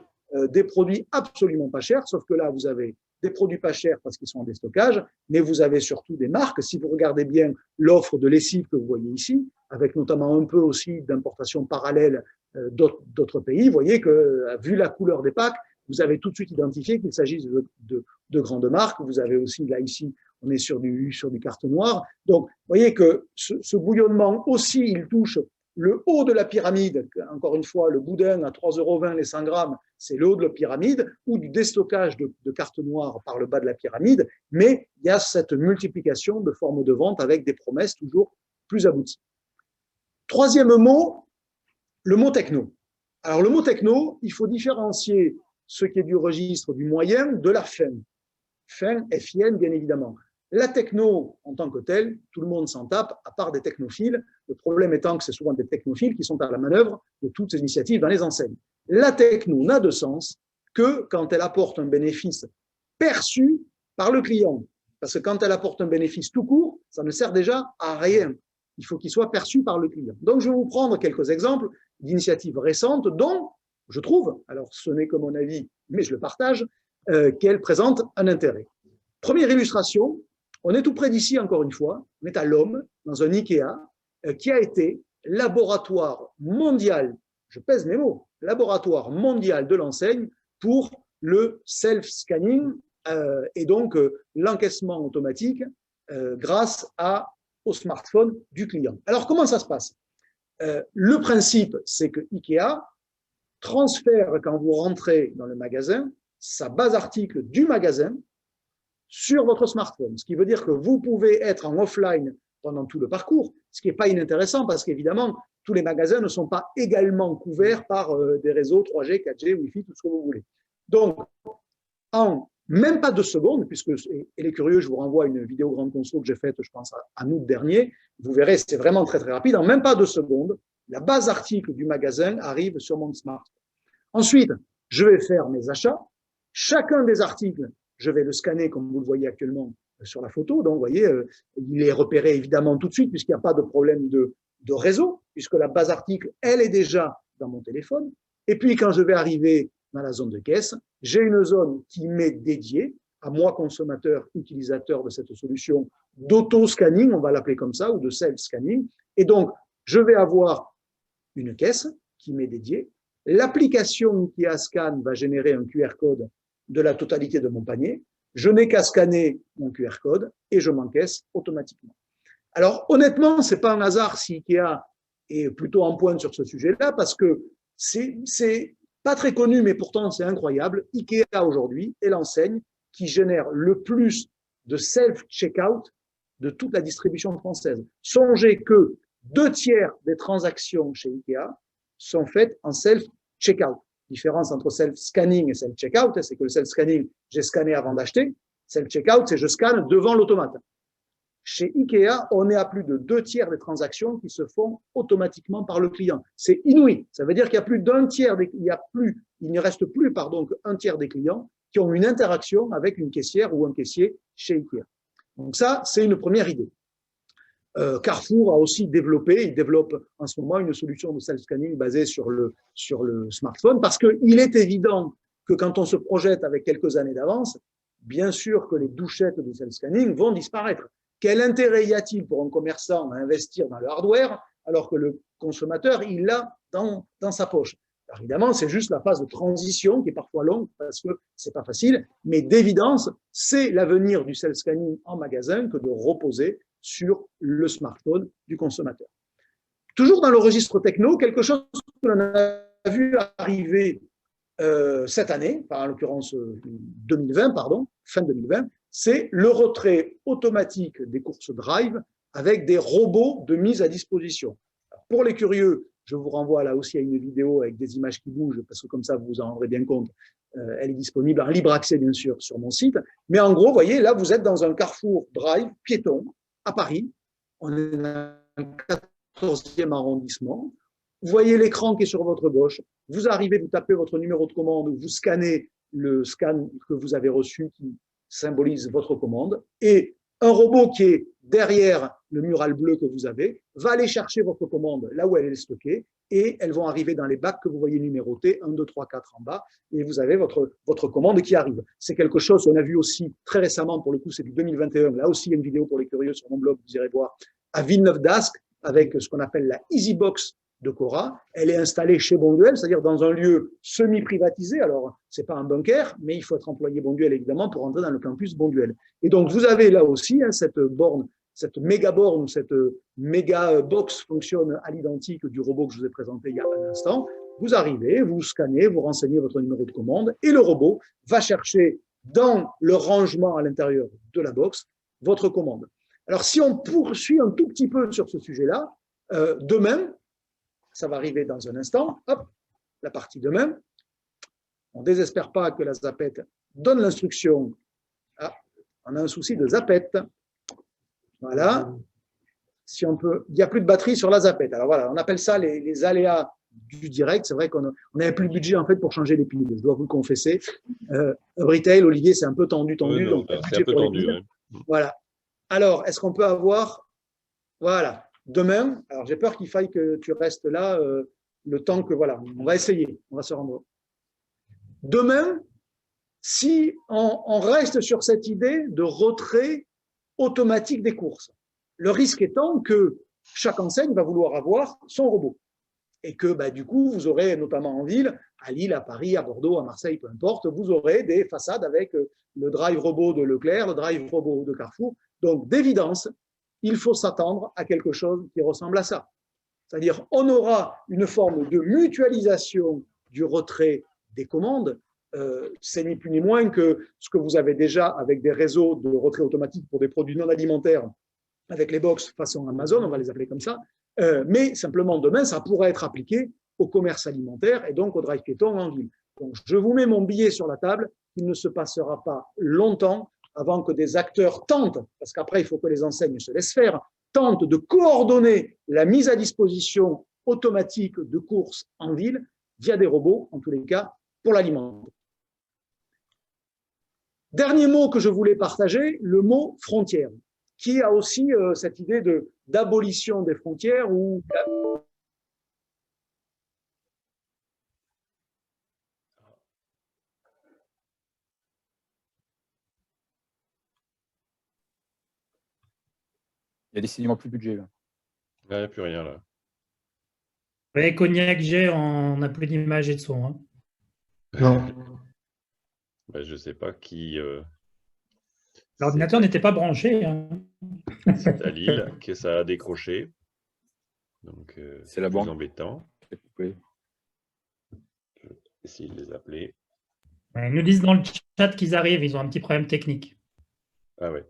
des produits absolument pas chers, sauf que là, vous avez des produits pas chers parce qu'ils sont en déstockage, mais vous avez surtout des marques. Si vous regardez bien l'offre de lessive que vous voyez ici, avec notamment un peu aussi d'importation parallèle d'autres pays, vous voyez que, vu la couleur des packs, vous avez tout de suite identifié qu'il s'agit de grandes marques. Vous avez aussi, là, ici, on est sur du carte noire. Donc, vous voyez que ce bouillonnement aussi, il touche le haut de la pyramide. Encore une fois, le boudin à 3,20 € les 100 grammes, c'est le haut de la pyramide, ou du déstockage de carte noire par le bas de la pyramide. Mais il y a cette multiplication de formes de vente avec des promesses toujours plus abouties. Troisième mot, le mot techno. Alors, le mot techno, il faut différencier ce qui est du registre du moyen de la fin. Fin, FIN, bien évidemment. La techno, en tant que telle, tout le monde s'en tape, à part des technophiles. Le problème étant que c'est souvent des technophiles qui sont à la manœuvre de toutes ces initiatives dans les enseignes. La techno n'a de sens que quand elle apporte un bénéfice perçu par le client. Parce que quand elle apporte un bénéfice tout court, ça ne sert déjà à rien. Il faut qu'il soit perçu par le client. Donc, je vais vous prendre quelques exemples d'initiatives récentes dont je trouve, alors ce n'est que mon avis, mais je le partage, qu'elle présente un intérêt. Première illustration, on est tout près d'ici, encore une fois, on est à l'Homme, dans un Ikea, qui a été laboratoire mondial, je pèse mes mots, laboratoire mondial de l'enseigne pour le self-scanning et donc l'encaissement automatique grâce au smartphone du client. Alors, comment ça se passe? Le principe, c'est que Ikea transfère, quand vous rentrez dans le magasin, sa base article du magasin sur votre smartphone. Ce qui veut dire que vous pouvez être en offline pendant tout le parcours, ce qui n'est pas inintéressant parce qu'évidemment, tous les magasins ne sont pas également couverts par des réseaux 3G, 4G, Wi-Fi, tout ce que vous voulez. Donc, en même pas 2 secondes, puisque, et les curieux, je vous renvoie à une vidéo grande conso que j'ai faite, je pense, en août dernier, vous verrez, c'est vraiment très, très rapide. En même pas 2 secondes, la base article du magasin arrive sur mon smartphone. Ensuite, je vais faire mes achats. Chacun des articles, je vais le scanner comme vous le voyez actuellement sur la photo. Donc, vous voyez, il est repéré évidemment tout de suite puisqu'il n'y a pas de problème de réseau, puisque la base article, elle est déjà dans mon téléphone. Et puis, quand je vais arriver dans la zone de caisse, j'ai une zone qui m'est dédiée à moi, consommateur, utilisateur de cette solution d'auto-scanning, on va l'appeler comme ça, ou de self-scanning. Et donc, je vais avoir une caisse qui m'est dédiée. L'application Ikea Scan va générer un QR code de la totalité de mon panier. Je n'ai qu'à scanner mon QR code et je m'encaisse automatiquement. Alors, honnêtement, ce n'est pas un hasard si Ikea est plutôt en pointe sur ce sujet-là parce que c'est pas très connu, mais pourtant c'est incroyable. Ikea aujourd'hui est l'enseigne qui génère le plus de self-checkout de toute la distribution française. Songez que 2/3 des transactions chez Ikea sont faites en self-checkout. Différence entre self-scanning et self-checkout, c'est que le self-scanning, j'ai scanné avant d'acheter. Self-checkout, c'est je scanne devant l'automate. Chez Ikea, on est à plus de 2/3 des transactions qui se font automatiquement par le client. C'est inouï. Ça veut dire qu'il y a plus d'un tiers, il ne reste plus, qu'un tiers des clients qui ont une interaction avec une caissière ou un caissier chez Ikea. Donc ça, c'est une première idée. Carrefour a aussi développé, il développe en ce moment une solution de self-scanning basée sur le smartphone parce qu'il est évident que quand on se projette avec quelques années d'avance, bien sûr que les douchettes de self-scanning vont disparaître. Quel intérêt y a-t-il pour un commerçant à investir dans le hardware alors que le consommateur, il l'a dans sa poche? Alors évidemment, c'est juste la phase de transition qui est parfois longue parce que c'est pas facile, mais d'évidence, c'est l'avenir du self-scanning en magasin que de reposer sur le smartphone du consommateur. Toujours dans le registre techno, quelque chose que l'on a vu arriver cette année, en l'occurrence 2020, fin 2020, c'est le retrait automatique des courses Drive avec des robots de mise à disposition. Alors, pour les curieux, je vous renvoie là aussi à une vidéo avec des images qui bougent, parce que comme ça, vous vous en rendrez bien compte. Elle est disponible en libre accès, bien sûr, sur mon site. Mais en gros, vous voyez, là, vous êtes dans un carrefour Drive piéton à Paris. On est dans le 14e arrondissement. Vous voyez l'écran qui est sur votre gauche. Vous arrivez, vous tapez votre numéro de commande, vous scannez le scan que vous avez reçu qui symbolise votre commande. Et un robot qui est derrière le mural bleu que vous avez va aller chercher votre commande là où elle est stockée et elles vont arriver dans les bacs que vous voyez numérotés, 1, 2, 3, 4 en bas, et vous avez votre commande qui arrive. C'est quelque chose qu'on a vu aussi très récemment, pour le coup c'est du 2021, là aussi il y a une vidéo pour les curieux sur mon blog, vous irez voir, à Villeneuve-d'Ascq, avec ce qu'on appelle la EasyBox de Cora. Elle est installée chez Bonduelle, c'est-à-dire dans un lieu semi-privatisé. Alors, c'est pas un bunker, mais il faut être employé Bonduelle, évidemment, pour entrer dans le campus Bonduelle. Et donc, vous avez là aussi cette borne, cette méga borne, cette méga box fonctionne à l'identique du robot que je vous ai présenté il y a un instant. Vous arrivez, vous scannez, vous renseignez votre numéro de commande et le robot va chercher dans le rangement à l'intérieur de la box votre commande. Alors, si on poursuit un tout petit peu sur ce sujet-là, demain, ça va arriver dans un instant, hop, la partie demain. On ne désespère pas que la zapette donne l'instruction. Ah, on a un souci de zapette. Voilà. Si on peut, il n'y a plus de batterie sur la zapette. Alors voilà, on appelle ça les aléas du direct. C'est vrai qu'on n'avait plus de budget en fait pour changer les piles. Je dois vous le confesser. Retail, Olivier, c'est un peu tendu. Non, c'est un peu tendu. Ouais. Voilà. Alors, est-ce qu'on peut avoir, voilà. Demain, alors j'ai peur qu'il faille que tu restes là le temps que, voilà, on va essayer, on va se rendre. Demain, si on reste sur cette idée de retrait automatique des courses, le risque étant que chaque enseigne va vouloir avoir son robot et que bah, du coup, vous aurez notamment en ville, à Lille, à Paris, à Bordeaux, à Marseille, peu importe, vous aurez des façades avec le drive robot de Leclerc, le drive robot de Carrefour. Donc, d'évidence, il faut s'attendre à quelque chose qui ressemble à ça. C'est-à-dire, on aura une forme de mutualisation du retrait des commandes. C'est ni plus ni moins que ce que vous avez déjà avec des réseaux de retrait automatique pour des produits non alimentaires, avec les box façon Amazon, on va les appeler comme ça. Mais simplement, demain, ça pourra être appliqué au commerce alimentaire et donc au drive piéton en ville. Donc, je vous mets mon billet sur la table. Il ne se passera pas longtemps avant que des acteurs tentent, parce qu'après, il faut que les enseignes se laissent faire, tentent de coordonner la mise à disposition automatique de courses en ville via des robots, en tous les cas, pour l'alimentaire. Dernier mot que je voulais partager, le mot frontière, qui a aussi cette idée d'abolition des frontières ou Il y a décidément plus de budget. Là. Il n'y a plus rien là. Ouais, Cognac G, on n'a plus d'image et de son. Hein. Non. Ben, je ne sais pas qui. L'ordinateur n'était pas branché. Hein. C'est à Lille que ça a décroché. Donc, c'est la plus banque. embêtant. Oui. Je vais essayer de les appeler. Ils nous disent dans le chat qu'ils arrivent, ils ont un petit problème technique. Ah ouais.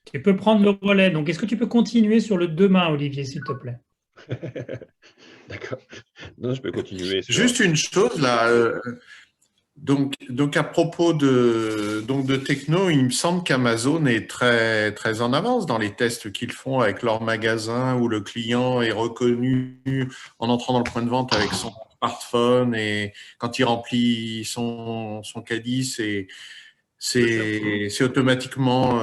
Tu peux prendre le relais. Donc, est-ce que tu peux continuer sur le demain, Olivier, s'il te plaît? D'accord. Non, je peux continuer. Juste une chose là. Donc à propos de techno, il me semble qu'Amazon est très très en avance dans les tests qu'ils font avec leur magasin où le client est reconnu en entrant dans le point de vente avec son smartphone et quand il remplit son caddie, c'est automatiquement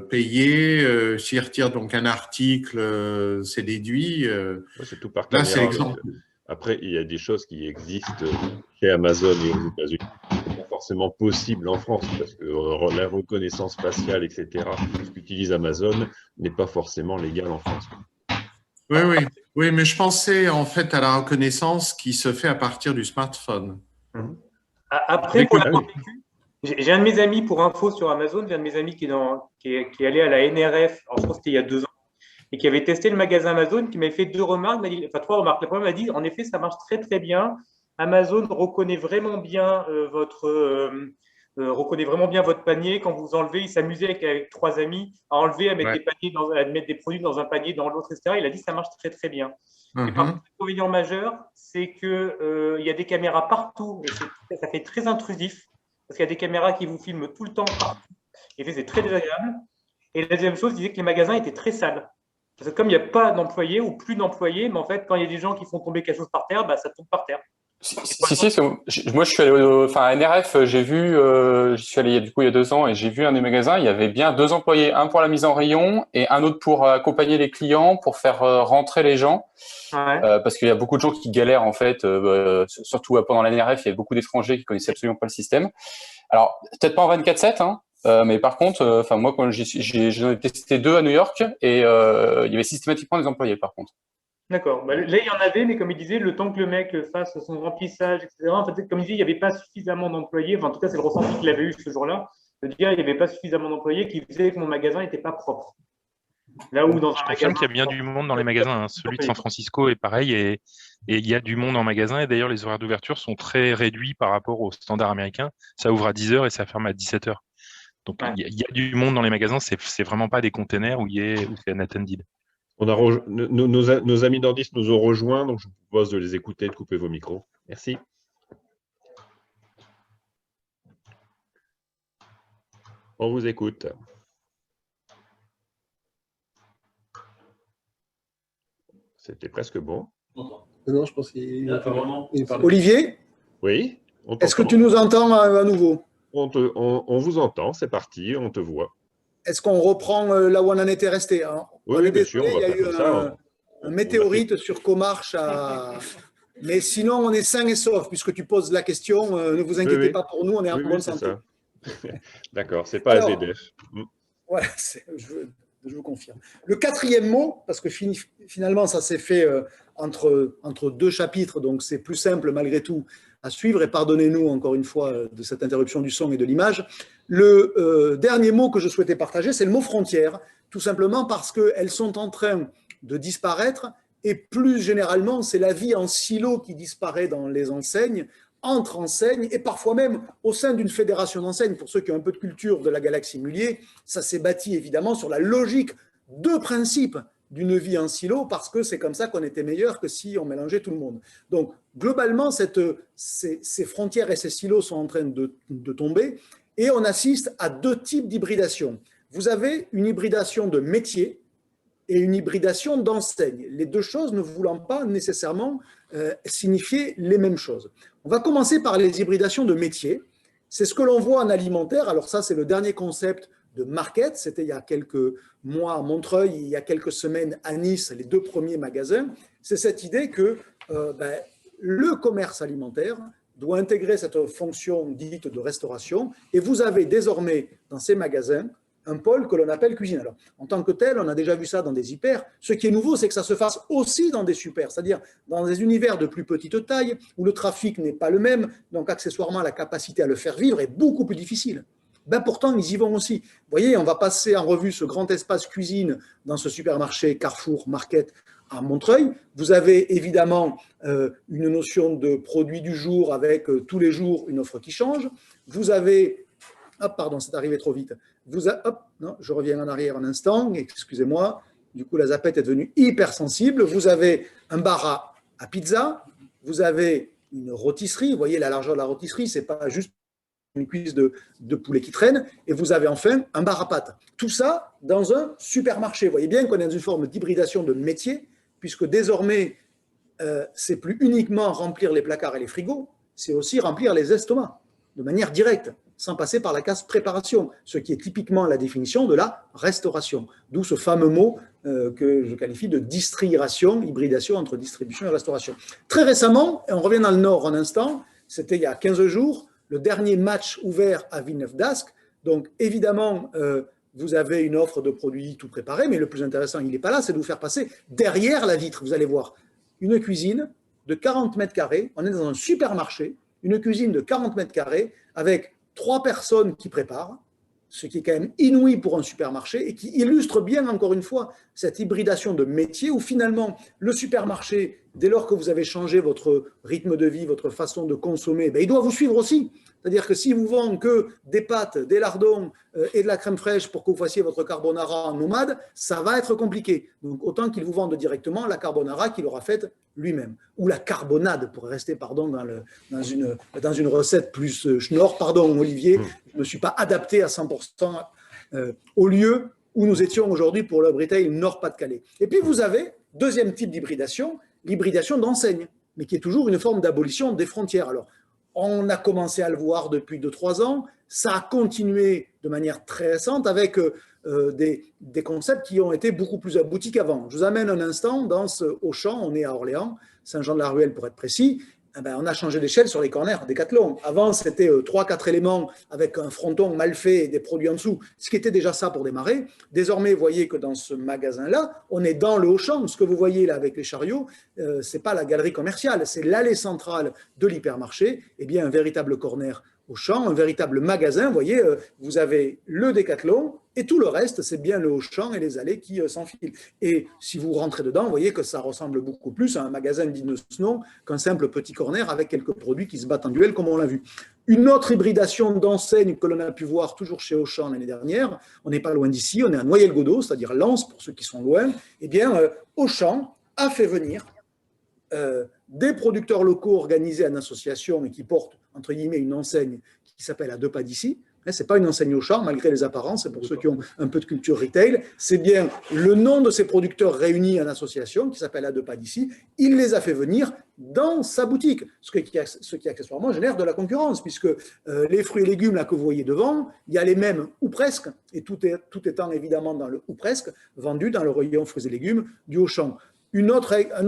payé. S'il retire donc un article, c'est déduit. C'est tout par Là, caméra. c'est l'exemple. Après, il y a des choses qui existent chez Amazon et aux États-Unis. Ce n'est pas forcément possible en France parce que la reconnaissance faciale, etc., ce qu'utilise Amazon n'est pas forcément légal en France. Oui, oui. Oui, mais je pensais en fait à la reconnaissance qui se fait à partir du smartphone. Après, pour la FAQ, j'ai un de mes amis, pour info sur Amazon, j'ai un de mes amis qui est allé à la NRF, alors je pense que c'était il y a 2 ans, et qui avait testé le magasin Amazon, qui m'avait fait 2 remarques, enfin 3 remarques. La première m'a dit, en effet, ça marche très très bien. Amazon reconnaît vraiment bien votre panier. Quand vous enlevez, il s'amusait avec 3 amis à enlever, à mettre à mettre des produits dans un panier, dans l'autre, etc. Il a dit ça marche très très bien. Et par contre, l'inconvénient majeur, c'est qu'il y a des caméras partout, et ça fait très intrusif, parce qu'il y a des caméras qui vous filment tout le temps partout, et c'est très désagréable. Et la deuxième chose, il disait que les magasins étaient très sales. Parce que comme il n'y a pas d'employés ou plus d'employés, mais en fait, quand il y a des gens qui font tomber quelque chose par terre, bah, ça tombe par terre. Moi je suis allé à NRF, j'ai vu, j'y suis allé du coup il y a 2 ans et j'ai vu un des magasins, il y avait bien 2 employés, un pour la mise en rayon et un autre pour accompagner les clients, pour faire rentrer les gens. Parce qu'il y a beaucoup de gens qui galèrent en fait, surtout pendant la NRF, il y a beaucoup d'étrangers qui connaissaient absolument pas le système. Alors peut-être pas en 24/7, hein, mais par contre, moi quand j'en ai testé 2 à New York et il y avait systématiquement des employés par contre. D'accord. Bah, là, il y en avait, mais comme il disait, le temps que le mec fasse son remplissage, etc., en fait, comme il disait, il n'y avait pas suffisamment d'employés. Enfin, en tout cas, c'est le ressenti qu'il avait eu ce jour-là. De dire, il n'y avait pas suffisamment d'employés qui faisaient que mon magasin n'était pas propre. Là où dans un magasin, qu'il y a bien du monde dans les magasins. Hein. Celui de San Francisco est pareil et il y a du monde en magasin. Et d'ailleurs, les horaires d'ouverture sont très réduits par rapport aux standards américains. Ça ouvre à 10h et ça ferme à 17h. Donc, il y a du monde dans les magasins. C'est vraiment pas des containers où c'est unattended. Nos amis nordistes nous ont rejoints, donc je vous propose de les écouter et de couper vos micros. Merci. On vous écoute. C'était presque bon. Non, je pense qu'il parle. Olivier? Oui. Est-ce que tu nous entends à nouveau? On vous entend, c'est parti, on te voit. Est-ce qu'on reprend là où on en était resté? Oui, bien sûr, on va faire ça. Un météorite sur Comarch, mais sinon on est sain et sauf, puisque tu poses la question, ne vous inquiétez pas pour nous, on est en bonne santé. D'accord, c'est pas AZF. Voilà, je vous confirme. Le 4e mot, parce que finalement ça s'est fait entre 2 chapitres, donc c'est plus simple malgré tout à suivre, et pardonnez-nous encore une fois de cette interruption du son et de l'image. Le dernier mot que je souhaitais partager, c'est le mot frontière, tout simplement parce qu'elles sont en train de disparaître, et plus généralement, c'est la vie en silo qui disparaît dans les enseignes, entre enseignes, et parfois même au sein d'une fédération d'enseignes. Pour ceux qui ont un peu de culture de la galaxie Mullier, ça s'est bâti évidemment sur la logique de principe d'une vie en silo, parce que c'est comme ça qu'on était meilleur que si on mélangeait tout le monde. Donc, globalement, ces frontières et ces silos sont en train de tomber, et on assiste à 2 types d'hybridation. Vous avez une hybridation de métier et une hybridation d'enseigne. Les 2 choses ne voulant pas nécessairement signifier les mêmes choses. On va commencer par les hybridations de métier. C'est ce que l'on voit en alimentaire. Alors ça, c'est le dernier concept de Market. C'était il y a quelques mois à Montreuil, il y a quelques semaines à Nice, les 2 premiers magasins. C'est cette idée que le commerce alimentaire doit intégrer cette fonction dite de restauration, et vous avez désormais dans ces magasins un pôle que l'on appelle cuisine. Alors, en tant que tel, on a déjà vu ça dans des hyper. Ce qui est nouveau, c'est que ça se fasse aussi dans des super, c'est-à-dire dans des univers de plus petite taille, où le trafic n'est pas le même, donc accessoirement, la capacité à le faire vivre est beaucoup plus difficile. Ben pourtant, ils y vont aussi. Vous voyez, on va passer en revue ce grand espace cuisine dans ce supermarché Carrefour Market à Montreuil. Vous avez évidemment une notion de produit du jour avec tous les jours une offre qui change. Vous avez... Hop, pardon, c'est arrivé trop vite. Hop, non, je reviens en arrière un instant, excusez-moi. Du coup, la zapette est devenue hypersensible. Vous avez un bar à pizza, vous avez une rôtisserie. Vous voyez la largeur de la rôtisserie, ce n'est pas juste une cuisse de poulet qui traîne. Et vous avez enfin un bar à pâtes. Tout ça dans un supermarché. Vous voyez bien qu'on est dans une forme d'hybridation de métier, puisque désormais, c'est plus uniquement remplir les placards et les frigos, c'est aussi remplir les estomacs de manière directe, sans passer par la case préparation, ce qui est typiquement la définition de la restauration. D'où ce fameux mot que je qualifie de distriration, hybridation entre distribution et restauration. Très récemment, et on revient dans le Nord un instant, c'était il y a 15 jours, le dernier match ouvert à Villeneuve-d'Ascq. Donc évidemment, vous avez une offre de produits tout préparés, mais le plus intéressant, il n'est pas là, c'est de vous faire passer derrière la vitre. Vous allez voir une cuisine de 40 mètres carrés, on est dans un supermarché, une cuisine de 40 mètres carrés avec 3 personnes qui préparent, ce qui est quand même inouï pour un supermarché et qui illustre bien, encore une fois, cette hybridation de métiers où finalement, le supermarché, dès lors que vous avez changé votre rythme de vie, votre façon de consommer, il doit vous suivre aussi. C'est-à-dire que si vous vendez que des pâtes, des lardons et de la crème fraîche pour que vous fassiez votre carbonara en nomade, ça va être compliqué. Donc autant qu'il vous vende directement la carbonara qu'il aura faite lui-même. Ou la carbonade, pour rester dans une recette plus schnorr. Pardon Olivier, je ne me suis pas adapté à 100% au lieu où nous étions aujourd'hui pour le retail Nord-Pas-de-Calais. Et puis vous avez, deuxième type d'hybridation, l'hybridation d'enseigne, mais qui est toujours une forme d'abolition des frontières. Alors, on a commencé à le voir depuis 2-3 ans, ça a continué de manière très récente avec des concepts qui ont été beaucoup plus aboutis qu'avant. Je vous amène un instant dans ce Auchan, on est à Orléans, Saint-Jean-de-la-Ruelle pour être précis. On a changé d'échelle sur les corners Decathlon. Avant, c'était 3-4 éléments avec un fronton mal fait et des produits en dessous, ce qui était déjà ça pour démarrer. Désormais, vous voyez que dans ce magasin-là, on est dans le Auchan. Ce que vous voyez là avec les chariots, ce n'est pas la galerie commerciale, c'est l'allée centrale de l'hypermarché. Eh bien, un véritable corner Auchan, un véritable magasin. Vous voyez, vous avez le Decathlon et tout le reste, c'est bien le Auchan et les allées qui s'enfilent. Et si vous rentrez dedans, vous voyez que ça ressemble beaucoup plus à un magasin digne de ce nom qu'un simple petit corner avec quelques produits qui se battent en duel, comme on l'a vu. Une autre hybridation d'enseigne que l'on a pu voir toujours chez Auchan l'année dernière, on n'est pas loin d'ici, on est à Noyelles-Godault, c'est-à-dire Lens pour ceux qui sont loin. Eh bien, Auchan a fait venir des producteurs locaux organisés en association et qui portent, entre guillemets, une enseigne qui s'appelle À 2 pas d'ici. Ce n'est pas une enseigne Auchan, malgré les apparences, c'est pour ceux qui ont un peu de culture retail. C'est bien le nom de ces producteurs réunis en association qui s'appelle À 2 pas d'ici. Il les a fait venir dans sa boutique, ce qui accessoirement génère de la concurrence, puisque les fruits et légumes là, que vous voyez devant, il y a les mêmes ou presque, et tout étant évidemment dans le ou presque, vendus dans le rayon fruits et légumes du Auchan. Un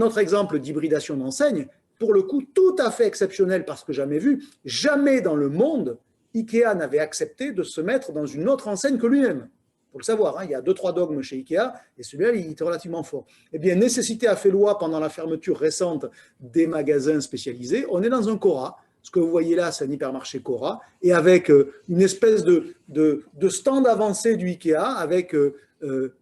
autre exemple d'hybridation d'enseigne, pour le coup tout à fait exceptionnel parce que jamais vu, jamais dans le monde, Ikea n'avait accepté de se mettre dans une autre enseigne que lui-même. Il faut le savoir, hein, il y a 2-3 dogmes chez Ikea et celui-là, il était relativement fort. Eh bien, nécessité a fait loi pendant la fermeture récente des magasins spécialisés. On est dans un Cora. Ce que vous voyez là, c'est un hypermarché Cora et avec une espèce de stand avancé du Ikea avec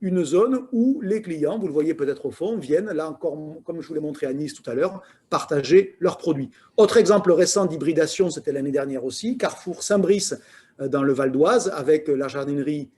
une zone où les clients, vous le voyez peut-être au fond, viennent, là encore, comme je vous l'ai montré à Nice tout à l'heure, partager leurs produits. Autre exemple récent d'hybridation, c'était l'année dernière aussi, Carrefour Saint-Brice dans le Val d'Oise, avec la jardinerie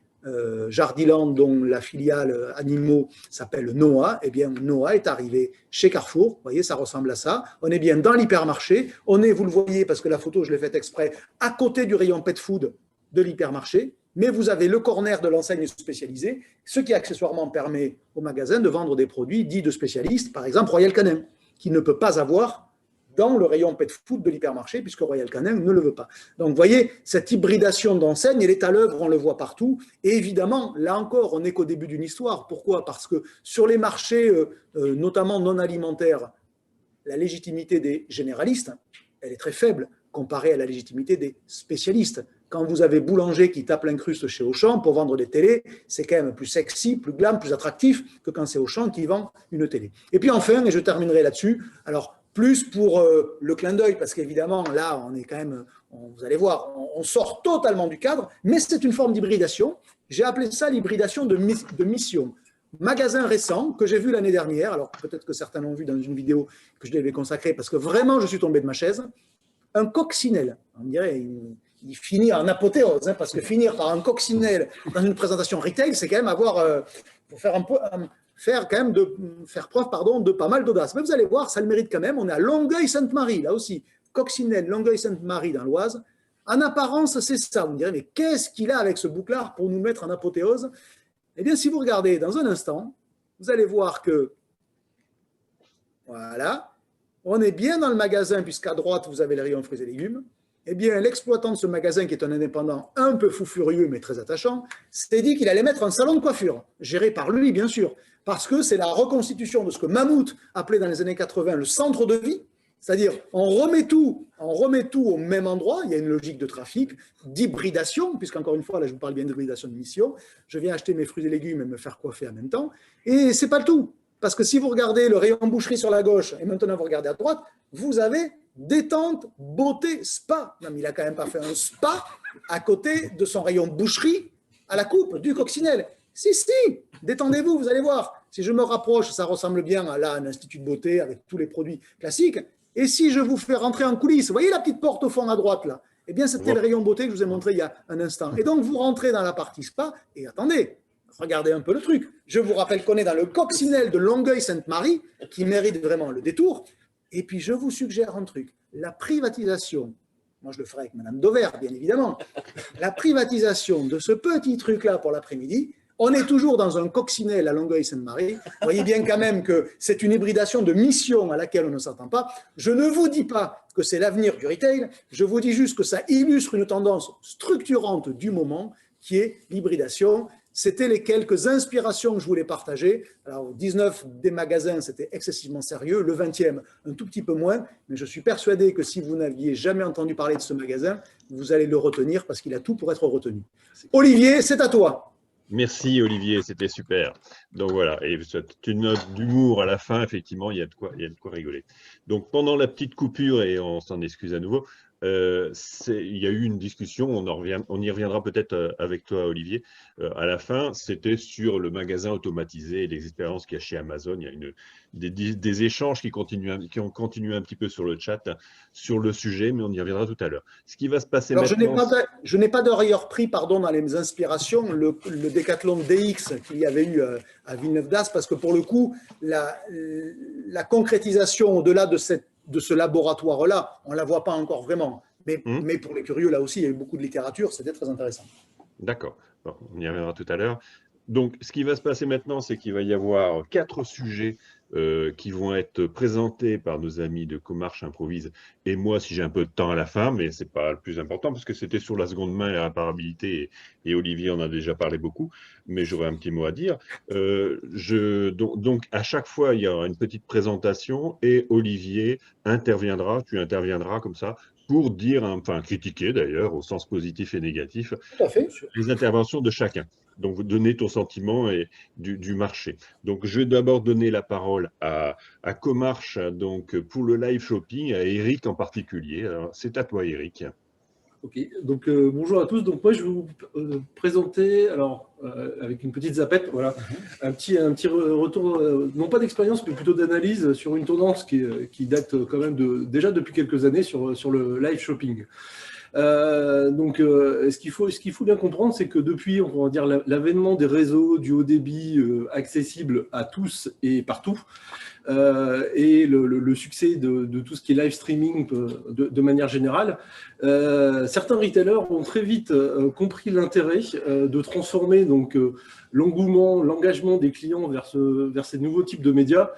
Jardiland, dont la filiale animaux s'appelle Noah. Eh bien, Noah est arrivé chez Carrefour. Vous voyez, ça ressemble à ça. On est bien dans l'hypermarché. On est, vous le voyez, parce que la photo, je l'ai faite exprès, à côté du rayon pet food de l'hypermarché. Mais vous avez le corner de l'enseigne spécialisée, ce qui accessoirement permet au magasin de vendre des produits dits de spécialistes, par exemple Royal Canin, qui ne peut pas avoir dans le rayon pet food de l'hypermarché, puisque Royal Canin ne le veut pas. Donc, vous voyez, cette hybridation d'enseigne, elle est à l'œuvre, on le voit partout. Et évidemment, là encore, on n'est qu'au début d'une histoire. Pourquoi ? Parce que sur les marchés, notamment non alimentaires, la légitimité des généralistes, elle est très faible comparée à la légitimité des spécialistes. Quand vous avez Boulanger qui tape l'incruste chez Auchan pour vendre des télés, c'est quand même plus sexy, plus glam, plus attractif que quand c'est Auchan qui vend une télé. Et puis enfin, et je terminerai là-dessus, alors plus pour le clin d'œil, parce qu'évidemment, là, on est quand même, vous allez voir, on sort totalement du cadre, mais c'est une forme d'hybridation. J'ai appelé ça l'hybridation de mission. Magasin récent que j'ai vu l'année dernière, alors peut-être que certains l'ont vu dans une vidéo que je devais consacrer, parce que vraiment, je suis tombé de ma chaise, un coccinelle. On dirait, il finit en apothéose, hein, parce que finir par un coccinelle dans une présentation retail, c'est quand même avoir, faut faire preuve de pas mal d'audace. Mais vous allez voir, ça le mérite quand même. On est à Longueuil-Sainte-Marie, là aussi. Coccinelle, Longueuil-Sainte-Marie dans l'Oise. En apparence, c'est ça. Vous me direz, mais qu'est-ce qu'il a avec ce bouclard pour nous mettre en apothéose ? Eh bien, si vous regardez dans un instant, vous allez voir que, voilà, on est bien dans le magasin, puisqu'à droite, vous avez le rayon fruits et légumes. Eh bien, l'exploitant de ce magasin, qui est un indépendant un peu fou furieux, mais très attachant, s'est dit qu'il allait mettre un salon de coiffure, géré par lui, bien sûr, parce que c'est la reconstitution de ce que Mammouth appelait dans les années 80 le centre de vie. C'est-à-dire, on remet tout au même endroit. Il y a une logique de trafic, d'hybridation, puisqu'encore une fois, là, je vous parle bien d'hybridation de mission. Je viens acheter mes fruits et légumes et me faire coiffer en même temps. Et ce n'est pas le tout. Parce que si vous regardez le rayon boucherie sur la gauche et maintenant vous regardez à droite, vous avez détente, beauté, spa. Non, mais il n'a quand même pas fait un spa à côté de son rayon boucherie à la coupe du coccinelle. Si, détendez-vous, vous allez voir. Si je me rapproche, ça ressemble bien à là, un institut de beauté avec tous les produits classiques. Et si je vous fais rentrer en coulisses, vous voyez la petite porte au fond à droite là? Eh bien, c'était le rayon beauté que je vous ai montré il y a un instant. Et donc, vous rentrez dans la partie spa et attendez, regardez un peu le truc. Je vous rappelle qu'on est dans le coccinelle de Longueuil-Sainte-Marie qui mérite vraiment le détour. Et puis, je vous suggère un truc. La privatisation, moi je le ferai avec Madame Dauvert, bien évidemment, la privatisation de ce petit truc-là pour l'après-midi, on est toujours dans un coccinelle à Longueuil-Sainte-Marie. Vous voyez bien quand même que c'est une hybridation de mission à laquelle on ne s'attend pas. Je ne vous dis pas que c'est l'avenir du retail, je vous dis juste que ça illustre une tendance structurante du moment qui est l'hybridation. C'était les quelques inspirations que je voulais partager. Alors, 19 des magasins, c'était excessivement sérieux. Le 20e, un tout petit peu moins. Mais je suis persuadé que si vous n'aviez jamais entendu parler de ce magasin, vous allez le retenir parce qu'il a tout pour être retenu. Olivier, c'est à toi. Merci Olivier, c'était super. Donc voilà, et une note d'humour à la fin, effectivement, il y a de quoi rigoler. Donc pendant la petite coupure, et on s'en excuse à nouveau, il y a eu une discussion, on y reviendra peut-être avec toi Olivier, à la fin, c'était sur le magasin automatisé et les expériences qu'il y a chez Amazon. Il y a des échanges qui ont continué un petit peu sur le chat, sur le sujet, mais on y reviendra tout à l'heure. Ce qui va se passer alors, maintenant… Je n'ai pas d'ailleurs pris, pardon, dans les inspirations, le Decathlon DX qu'il y avait eu à Villeneuve-d'Ascq, parce que pour le coup, la concrétisation au-delà de ce laboratoire-là, on ne la voit pas encore vraiment. Mais pour les curieux, là aussi, il y a eu beaucoup de littérature, c'était très intéressant. D'accord, bon, on y reviendra tout à l'heure. Donc, ce qui va se passer maintenant, c'est qu'il va y avoir 4 sujets qui vont être présentés par nos amis de Comarch Improvise et moi, si j'ai un peu de temps à la fin, mais ce n'est pas le plus important, parce que c'était sur la seconde main et la réparabilité, et Olivier en a déjà parlé beaucoup, mais j'aurais un petit mot à dire. Donc, à chaque fois, il y aura une petite présentation, et Olivier tu interviendras comme ça, pour dire, enfin critiquer d'ailleurs, au sens positif et négatif, les interventions de chacun. Donc, vous donnez ton sentiment du marché. Donc, je vais d'abord donner la parole à Comarch, donc pour le live shopping, à Eric en particulier. Alors, c'est à toi, Eric. Ok, donc bonjour à tous. Donc moi je vais vous présenter, alors avec une petite zapette, voilà, un petit retour, non pas d'expérience, mais plutôt d'analyse sur une tendance qui date quand même déjà depuis quelques années sur le live shopping. Ce qu'il faut bien comprendre, c'est que depuis, on va dire, l'avènement des réseaux du haut débit accessibles à tous et partout, et le succès de tout ce qui est live streaming de manière générale, certains retailers ont très vite compris l'intérêt de transformer donc l'engouement, l'engagement des clients vers ces nouveaux types de médias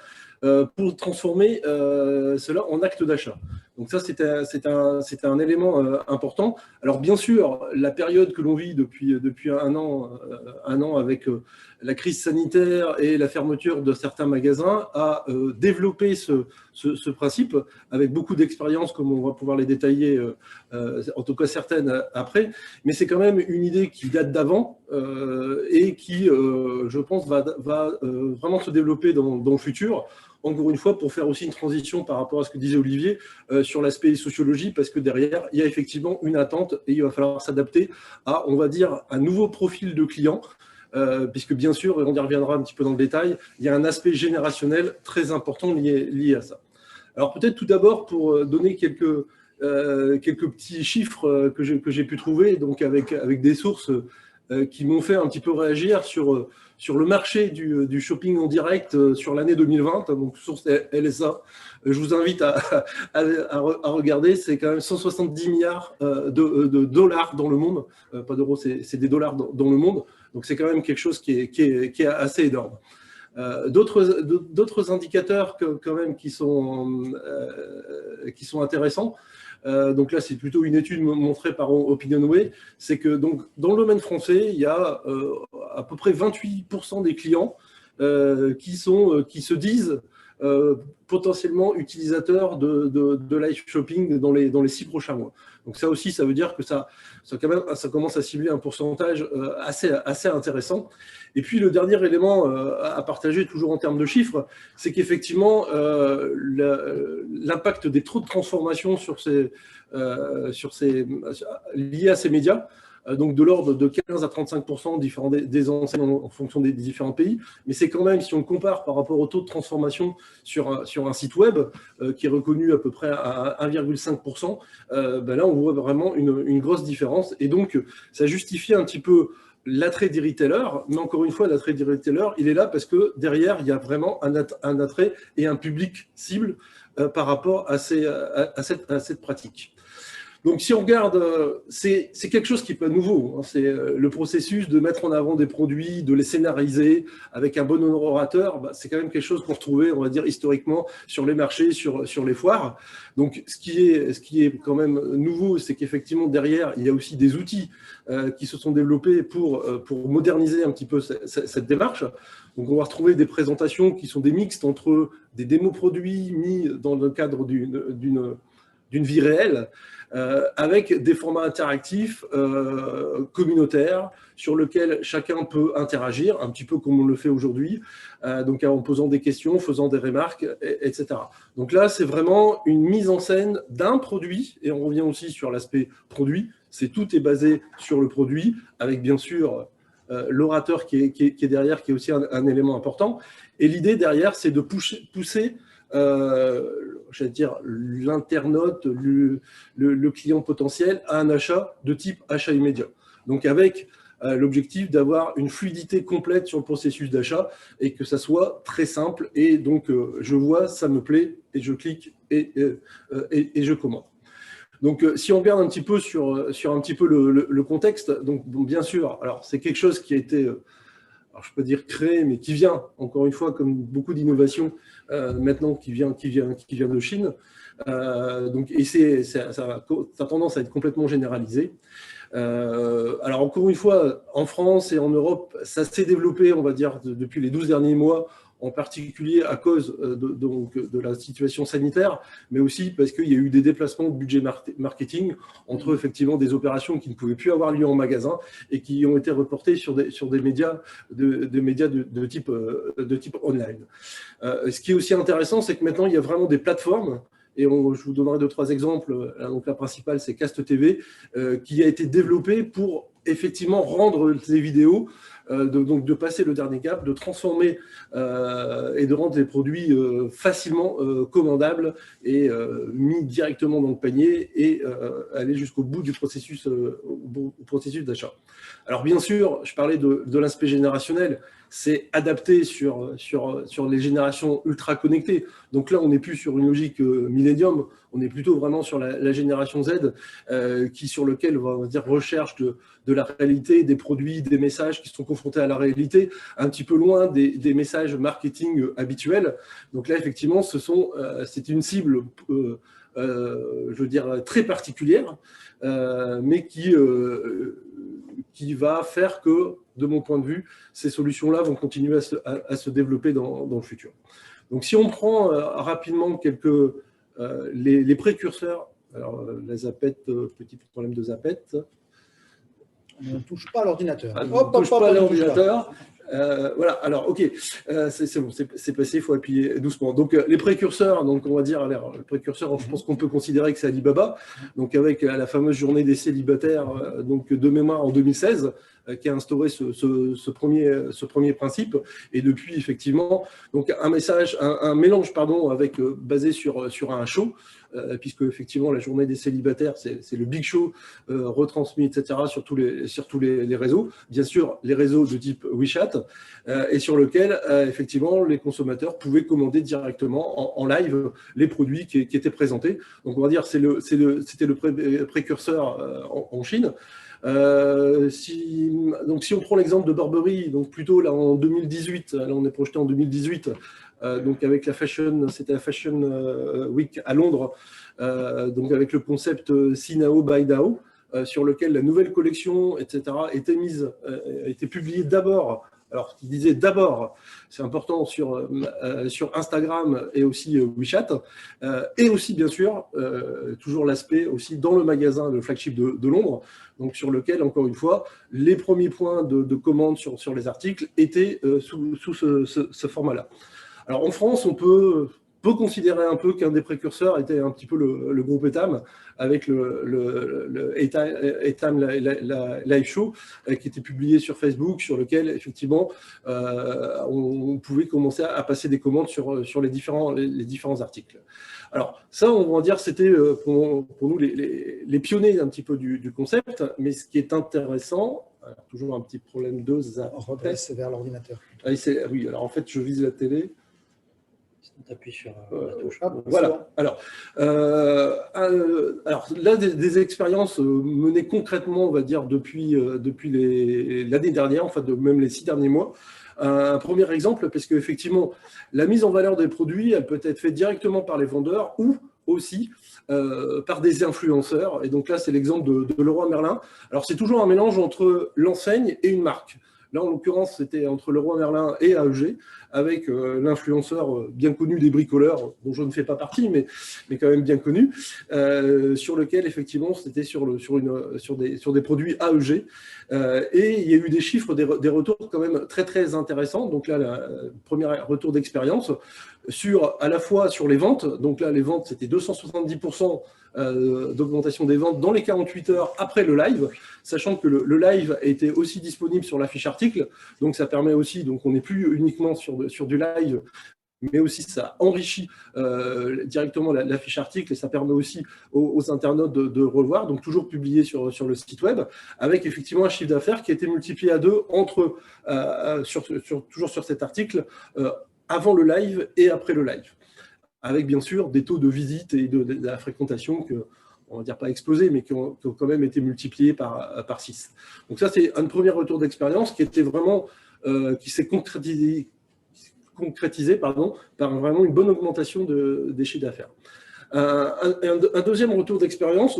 pour transformer cela en acte d'achat. Donc ça, c'était un élément important. Alors bien sûr, la période que l'on vit depuis un an avec la crise sanitaire et la fermeture de certains magasins a développé ce principe avec beaucoup d'expériences, comme on va pouvoir les détailler, en tout cas certaines après. Mais c'est quand même une idée qui date d'avant et qui, je pense, va vraiment se développer dans le futur. Encore une fois, pour faire aussi une transition par rapport à ce que disait Olivier sur l'aspect sociologie, parce que derrière, il y a effectivement une attente et il va falloir s'adapter à, on va dire, un nouveau profil de client, puisque bien sûr, et on y reviendra un petit peu dans le détail, il y a un aspect générationnel très important lié à ça. Alors peut-être tout d'abord, pour donner quelques petits chiffres que j'ai pu trouver, donc avec des sources qui m'ont fait un petit peu réagir sur le marché du shopping en direct sur l'année 2020, donc source LSA. Je vous invite à regarder, c'est quand même 170 milliards de dollars dans le monde, pas d'euros, c'est des dollars dans le monde, donc c'est quand même quelque chose qui est assez énorme. D'autres indicateurs quand même qui sont intéressants. Donc là, c'est plutôt une étude montrée par OpinionWay, c'est que donc, dans le domaine français, il y a à peu près 28% des clients qui se disent potentiellement utilisateurs de live shopping dans les 6 prochains mois. Donc ça aussi, ça veut dire que ça commence à cibler un pourcentage assez intéressant. Et puis le dernier élément à partager, toujours en termes de chiffres, c'est qu'effectivement, l'impact des taux de transformation liés à ces médias, donc de l'ordre de 15 à 35% des enseignes en fonction des différents pays. Mais c'est quand même, si on compare par rapport au taux de transformation sur un site web qui est reconnu à peu près à 1,5%, là, on voit vraiment une grosse différence. Et donc, ça justifie un petit peu l'attrait des retailers. Mais encore une fois, l'attrait des retailers, il est là parce que derrière, il y a vraiment un attrait et un public cible par rapport à cette pratique. Donc, si on regarde, c'est quelque chose qui n'est pas nouveau. Hein, c'est le processus de mettre en avant des produits, de les scénariser avec un bon orateur. C'est quand même quelque chose qu'on retrouvait, on va dire, historiquement sur les marchés, sur les foires. Donc, ce qui est quand même nouveau, c'est qu'effectivement, derrière, il y a aussi des outils qui se sont développés pour moderniser un petit peu cette démarche. Donc, on va retrouver des présentations qui sont des mixtes entre des démos produits mis dans le cadre d'une vie réelle, avec des formats interactifs communautaires sur lesquels chacun peut interagir, un petit peu comme on le fait aujourd'hui, donc en posant des questions, faisant des remarques, etc. Donc là, c'est vraiment une mise en scène d'un produit, et on revient aussi sur l'aspect produit, tout est basé sur le produit, avec bien sûr l'orateur qui est derrière, qui est aussi un élément important. Et l'idée derrière, c'est de pousser j'allais dire, l'internaute, le client potentiel à un achat de type achat immédiat. Donc avec l'objectif d'avoir une fluidité complète sur le processus d'achat et que ça soit très simple. Et donc, je vois, ça me plaît, et je clique et je commande. Donc, si on regarde un petit peu sur un petit peu le contexte, donc bon, bien sûr, alors c'est quelque chose qui a été... alors je peux dire créé, mais qui vient, encore une fois, comme beaucoup d'innovations, maintenant, qui vient de Chine. Donc, et ça a tendance à être complètement généralisé. Alors, encore une fois, en France et en Europe, ça s'est développé, on va dire, depuis les 12 derniers mois, en particulier à cause de la situation sanitaire, mais aussi parce qu'il y a eu des déplacements de budget marketing entre effectivement des opérations qui ne pouvaient plus avoir lieu en magasin et qui ont été reportées sur des médias de type online. Ce qui est aussi intéressant, c'est que maintenant, il y a vraiment des plateformes. Et je vous donnerai 2-3 exemples. Donc, la principale, c'est Cast TV, qui a été développée pour effectivement rendre ces vidéos, donc de passer le dernier cap, de transformer et de rendre les produits facilement commandables et mis directement dans le panier et aller jusqu'au bout du processus d'achat. Alors bien sûr, je parlais de l'aspect générationnel, c'est adapté sur les générations ultra connectées. Donc là, on n'est plus sur une logique millénium, on est plutôt vraiment sur la génération Z, sur lequel on va dire recherche de la réalité, des produits, des messages qui sont confrontés à la réalité, un petit peu loin des messages marketing habituels. Donc là, effectivement, c'est une cible, je veux dire, très particulière, mais qui va faire que, de mon point de vue, ces solutions-là vont continuer à se développer dans le futur. Donc, si on prend rapidement les précurseurs, alors la Zapette, petit problème de Zapette. On ne touche pas à l'ordinateur. On ne touche pas à l'ordinateur. Voilà, alors ok, c'est bon, c'est passé, il faut appuyer doucement. Donc les précurseurs, donc on va dire, les précurseurs, je pense qu'on peut considérer que c'est Alibaba, donc avec la fameuse journée des célibataires, donc de mémoire en 2016, qui a instauré ce premier principe, et depuis effectivement, donc un mélange avec basé sur un show, puisque effectivement la journée des célibataires, c'est le big show retransmis, etc., sur tous les réseaux, bien sûr les réseaux de type WeChat, et sur lequel effectivement les consommateurs pouvaient commander directement en live les produits qui étaient présentés. Donc on va dire c'était le précurseur en Chine. Si on prend l'exemple de Burberry, donc plutôt là en 2018, là on est projeté en 2018, donc avec c'était la Fashion Week à Londres, donc avec le concept See Now, Buy Now, sur lequel la nouvelle collection, etc., était publiée d'abord Alors, il disait d'abord, c'est important sur Instagram et aussi WeChat, et aussi, bien sûr, toujours l'aspect aussi dans le magasin, le flagship de Londres, donc sur lequel, encore une fois, les premiers points de commande sur les articles étaient sous ce format-là. Alors, en France, on peut considérer un peu qu'un des précurseurs était un petit peu le groupe Etam, avec le Etam Live Show, qui était publié sur Facebook, sur lequel, effectivement, on pouvait commencer à passer des commandes sur les différents articles. Alors, ça, on va dire, c'était pour nous les pionniers un petit peu du concept, mais ce qui est intéressant, alors, toujours un petit problème de zapette. C'est vers l'ordinateur. Oui, alors en fait, je vise la télé. On appuie sur la touche. Ah, bon, voilà. Alors là, des expériences menées concrètement, on va dire, depuis l'année dernière, enfin, même les 6 derniers mois. Un premier exemple, parce qu'effectivement, la mise en valeur des produits, elle peut être faite directement par les vendeurs ou aussi par des influenceurs. Et donc là, c'est l'exemple de Leroy Merlin. Alors, c'est toujours un mélange entre l'enseigne et une marque. Là, en l'occurrence, c'était entre Leroy Merlin et AEG, avec l'influenceur bien connu des bricoleurs, dont je ne fais pas partie, mais quand même bien connu, sur lequel, effectivement, c'était sur des produits AEG. Et il y a eu des chiffres, des retours quand même très, très intéressants. Donc là, le premier retour d'expérience, à la fois sur les ventes. Donc là, les ventes, c'était 270% d'augmentation des ventes dans les 48 heures après le live, sachant que le live était aussi disponible sur la fiche article. Donc ça permet aussi, donc on n'est plus uniquement sur du live, mais aussi ça enrichit directement la fiche article et ça permet aussi aux internautes de revoir, donc toujours publié sur le site web, avec effectivement un chiffre d'affaires qui a été multiplié à 2 toujours sur cet article, avant le live et après le live, avec bien sûr des taux de visite et de la fréquentation que, on va dire pas explosé, mais qui ont quand même été multipliés par 6. Donc ça, c'est un premier retour d'expérience qui était vraiment, qui s'est concrétisé par vraiment une bonne augmentation des chiffres d'affaires. Un deuxième retour d'expérience,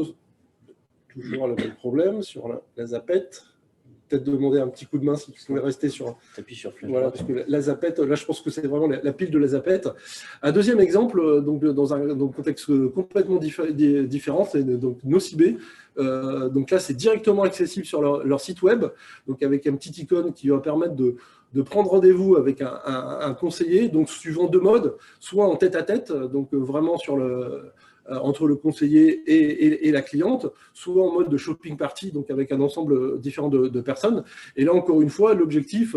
toujours le même problème sur la zapette. Peut-être demander un petit coup de main si vous pouvez rester sur. Appuie sur flash. Voilà, parce que la zapette, là, je pense que c'est vraiment la pile de la zapette. Un deuxième exemple, donc dans un contexte complètement différent, c'est donc Nocibé. Donc là, c'est directement accessible sur leur site web, donc avec un petit icône qui va permettre de prendre rendez-vous avec un conseiller, donc suivant 2 modes, soit en tête-à-tête, donc vraiment entre le conseiller et la cliente, soit en mode de shopping party, donc avec un ensemble différent de personnes. Et là, encore une fois, l'objectif,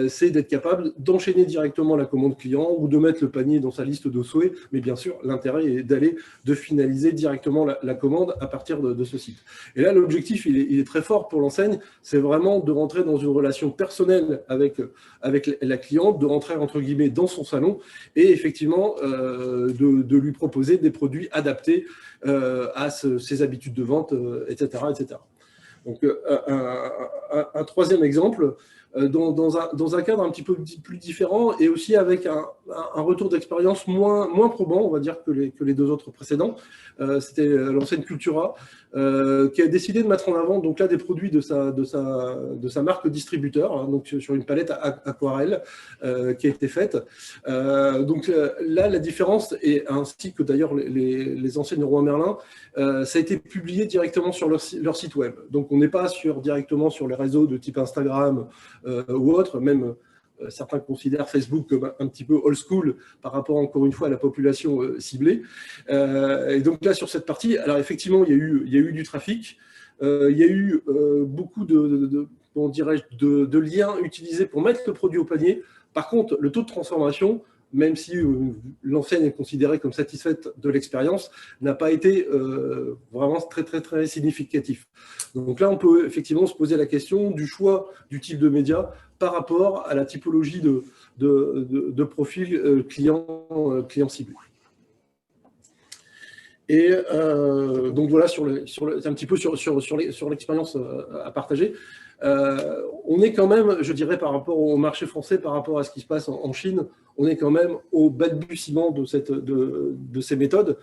c'est d'être capable d'enchaîner directement la commande client ou de mettre le panier dans sa liste de souhaits. Mais bien sûr, l'intérêt est de finaliser directement la commande à partir de ce site. Et là, l'objectif, il est très fort pour l'enseigne, c'est vraiment de rentrer dans une relation personnelle avec la cliente, de rentrer entre guillemets dans son salon et effectivement de lui proposer des produits adaptés à ses habitudes de vente, etc., etc. Donc, un troisième exemple, dans un cadre un petit peu plus différent et aussi avec un retour d'expérience moins probant, on va dire, que les 2 autres précédents. C'était l'enseigne Cultura qui a décidé de mettre en avant donc là, des produits de sa marque distributeur, hein, donc sur une palette aquarelle qui a été faite. Donc là, la différence, et ainsi que d'ailleurs les enseignes Leroy Merlin, ça a été publié directement sur leur site web. Donc on n'est pas directement sur les réseaux de type Instagram ou autre, même certains considèrent Facebook comme un petit peu old school par rapport encore une fois à la population ciblée. Et donc là sur cette partie, alors effectivement il y a eu du trafic, il y a eu beaucoup de liens utilisés pour mettre le produit au panier. Par contre, le taux de transformation, même si l'enseigne est considérée comme satisfaite de l'expérience, n'a pas été vraiment très, très, très significatif. Donc là, on peut effectivement se poser la question du choix du type de média par rapport à la typologie de profil client ciblé. Et donc voilà, un petit peu sur l'expérience à partager. On est quand même, je dirais, par rapport au marché français, par rapport à ce qui se passe en Chine, on est quand même au balbutiement de ces méthodes.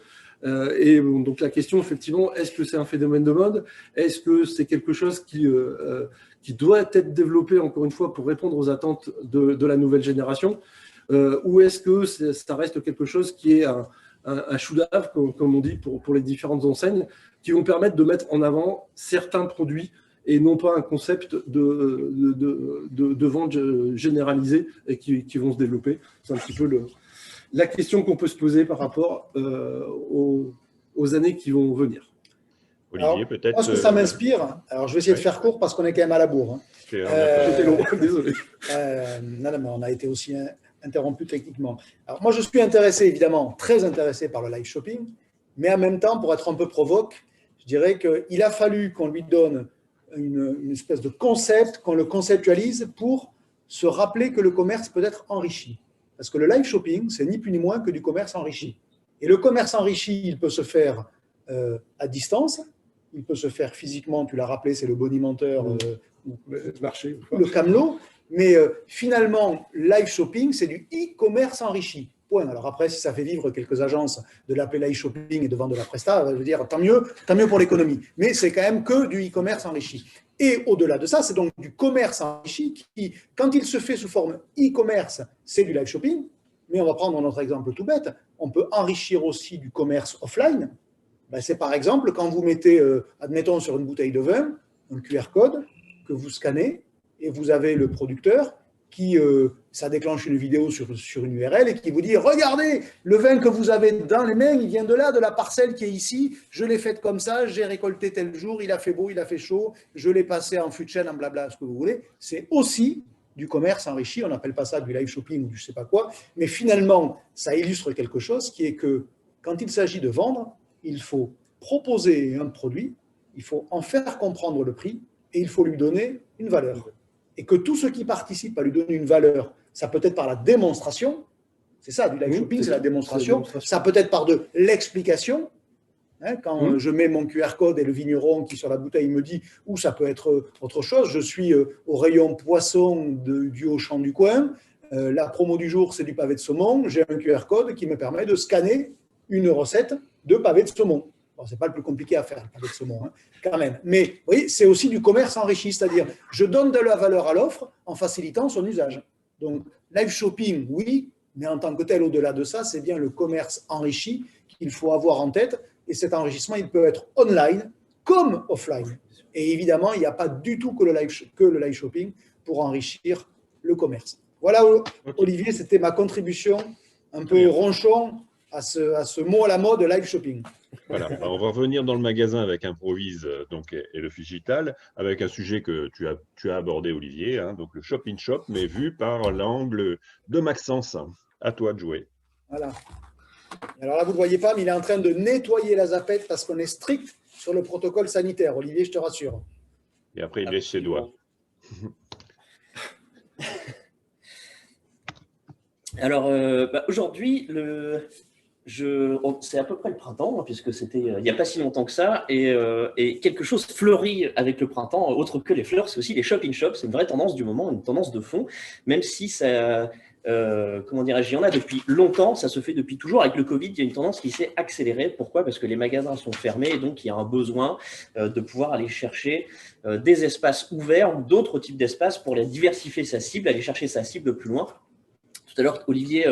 Et donc la question, effectivement, est-ce que c'est un phénomène de mode? Est-ce que c'est quelque chose qui doit être développé, encore une fois, pour répondre aux attentes de la nouvelle génération? Ou est-ce que ça reste quelque chose qui est un chou-d'œuf, comme on dit, pour les différentes enseignes, qui vont permettre de mettre en avant certains produits et non pas un concept de vente généralisée et qui vont se développer? C'est un petit peu la question qu'on peut se poser par rapport aux années qui vont venir. Olivier, peut-être. Moi, ce que ça m'inspire, alors je vais essayer de faire court parce qu'on est quand même à la bourre. J'étais long, désolé. Non, mais on a été aussi interrompu techniquement. Alors moi, je suis intéressé, évidemment, très intéressé par le live shopping, mais en même temps, pour être un peu provoque, je dirais qu'il a fallu qu'on lui donne une espèce de concept, qu'on le conceptualise pour se rappeler que le commerce peut être enrichi. Parce que le live shopping, c'est ni plus ni moins que du commerce enrichi. Et le commerce enrichi, il peut se faire à distance, il peut se faire physiquement, tu l'as rappelé, c'est le bonimenteur ou le camelot, mais finalement, live shopping, c'est du e-commerce enrichi. Point. Alors après, si ça fait vivre quelques agences de l'appeler live shopping et de vendre de la presta, je veux dire, tant mieux pour l'économie. Mais c'est quand même que du e-commerce enrichi. Et au-delà de ça, c'est donc du commerce enrichi qui, quand il se fait sous forme e-commerce, c'est du live shopping. Mais on va prendre notre exemple tout bête. On peut enrichir aussi du commerce offline. Ben, c'est par exemple quand vous mettez, admettons, sur une bouteille de vin, un QR code que vous scannez et vous avez le producteur qui, ça déclenche une vidéo sur une URL et qui vous dit « Regardez, le vin que vous avez dans les mains, il vient de là, de la parcelle qui est ici, je l'ai faite comme ça, j'ai récolté tel jour, il a fait beau, il a fait chaud, je l'ai passé en fût de chêne, en blabla, ce que vous voulez. » C'est aussi du commerce enrichi, on n'appelle pas ça du live shopping ou du je ne sais pas quoi, mais finalement, ça illustre quelque chose qui est que quand il s'agit de vendre, il faut proposer un produit, il faut en faire comprendre le prix et il faut lui donner une valeur. Et que tous ceux qui participent à lui donner une valeur, ça peut être par la démonstration, c'est ça, du live shopping, c'est la démonstration, ça peut être par de l'explication, hein, quand je mets mon QR code et le vigneron qui sur la bouteille me dit, ou ça peut être autre chose, je suis au rayon poisson du Auchan du coin, la promo du jour c'est du pavé de saumon, j'ai un QR code qui me permet de scanner une recette de pavé de saumon. Bon, ce n'est pas le plus compliqué à faire, le pavé de saumon, hein, quand même. Mais oui, c'est aussi du commerce enrichi, c'est-à-dire je donne de la valeur à l'offre en facilitant son usage. Donc, live shopping, oui, mais en tant que tel, au-delà de ça, c'est bien le commerce enrichi qu'il faut avoir en tête. Et cet enrichissement, il peut être online comme offline. Et évidemment, il n'y a pas du tout que le live shopping pour enrichir le commerce. Voilà, Olivier, c'était ma contribution un peu ronchon à ce mot à la mode, live shopping. Voilà, on va revenir dans le magasin avec Improvise donc, et le Figital, avec un sujet que tu as abordé, Olivier, hein, donc le Shop in Shop, mais vu par l'angle de Maxence. À toi de jouer. Voilà. Alors là, vous ne le voyez pas, mais il est en train de nettoyer la zapette parce qu'on est strict sur le protocole sanitaire. Olivier, je te rassure. Et après, il lèche ses doigts. Alors, aujourd'hui, c'est à peu près le printemps, puisque c'était il n'y a pas si longtemps que ça, et quelque chose fleurit avec le printemps, autre que les fleurs, c'est aussi les shop-in-shop, c'est une vraie tendance du moment, une tendance de fond, même si ça, comment dirais-je, il y en a depuis longtemps, ça se fait depuis toujours. Avec le Covid, il y a une tendance qui s'est accélérée. Pourquoi? Parce que les magasins sont fermés et donc il y a un besoin de pouvoir aller chercher des espaces ouverts ou d'autres types d'espaces pour diversifier sa cible, aller chercher sa cible plus loin. Tout à l'heure, Olivier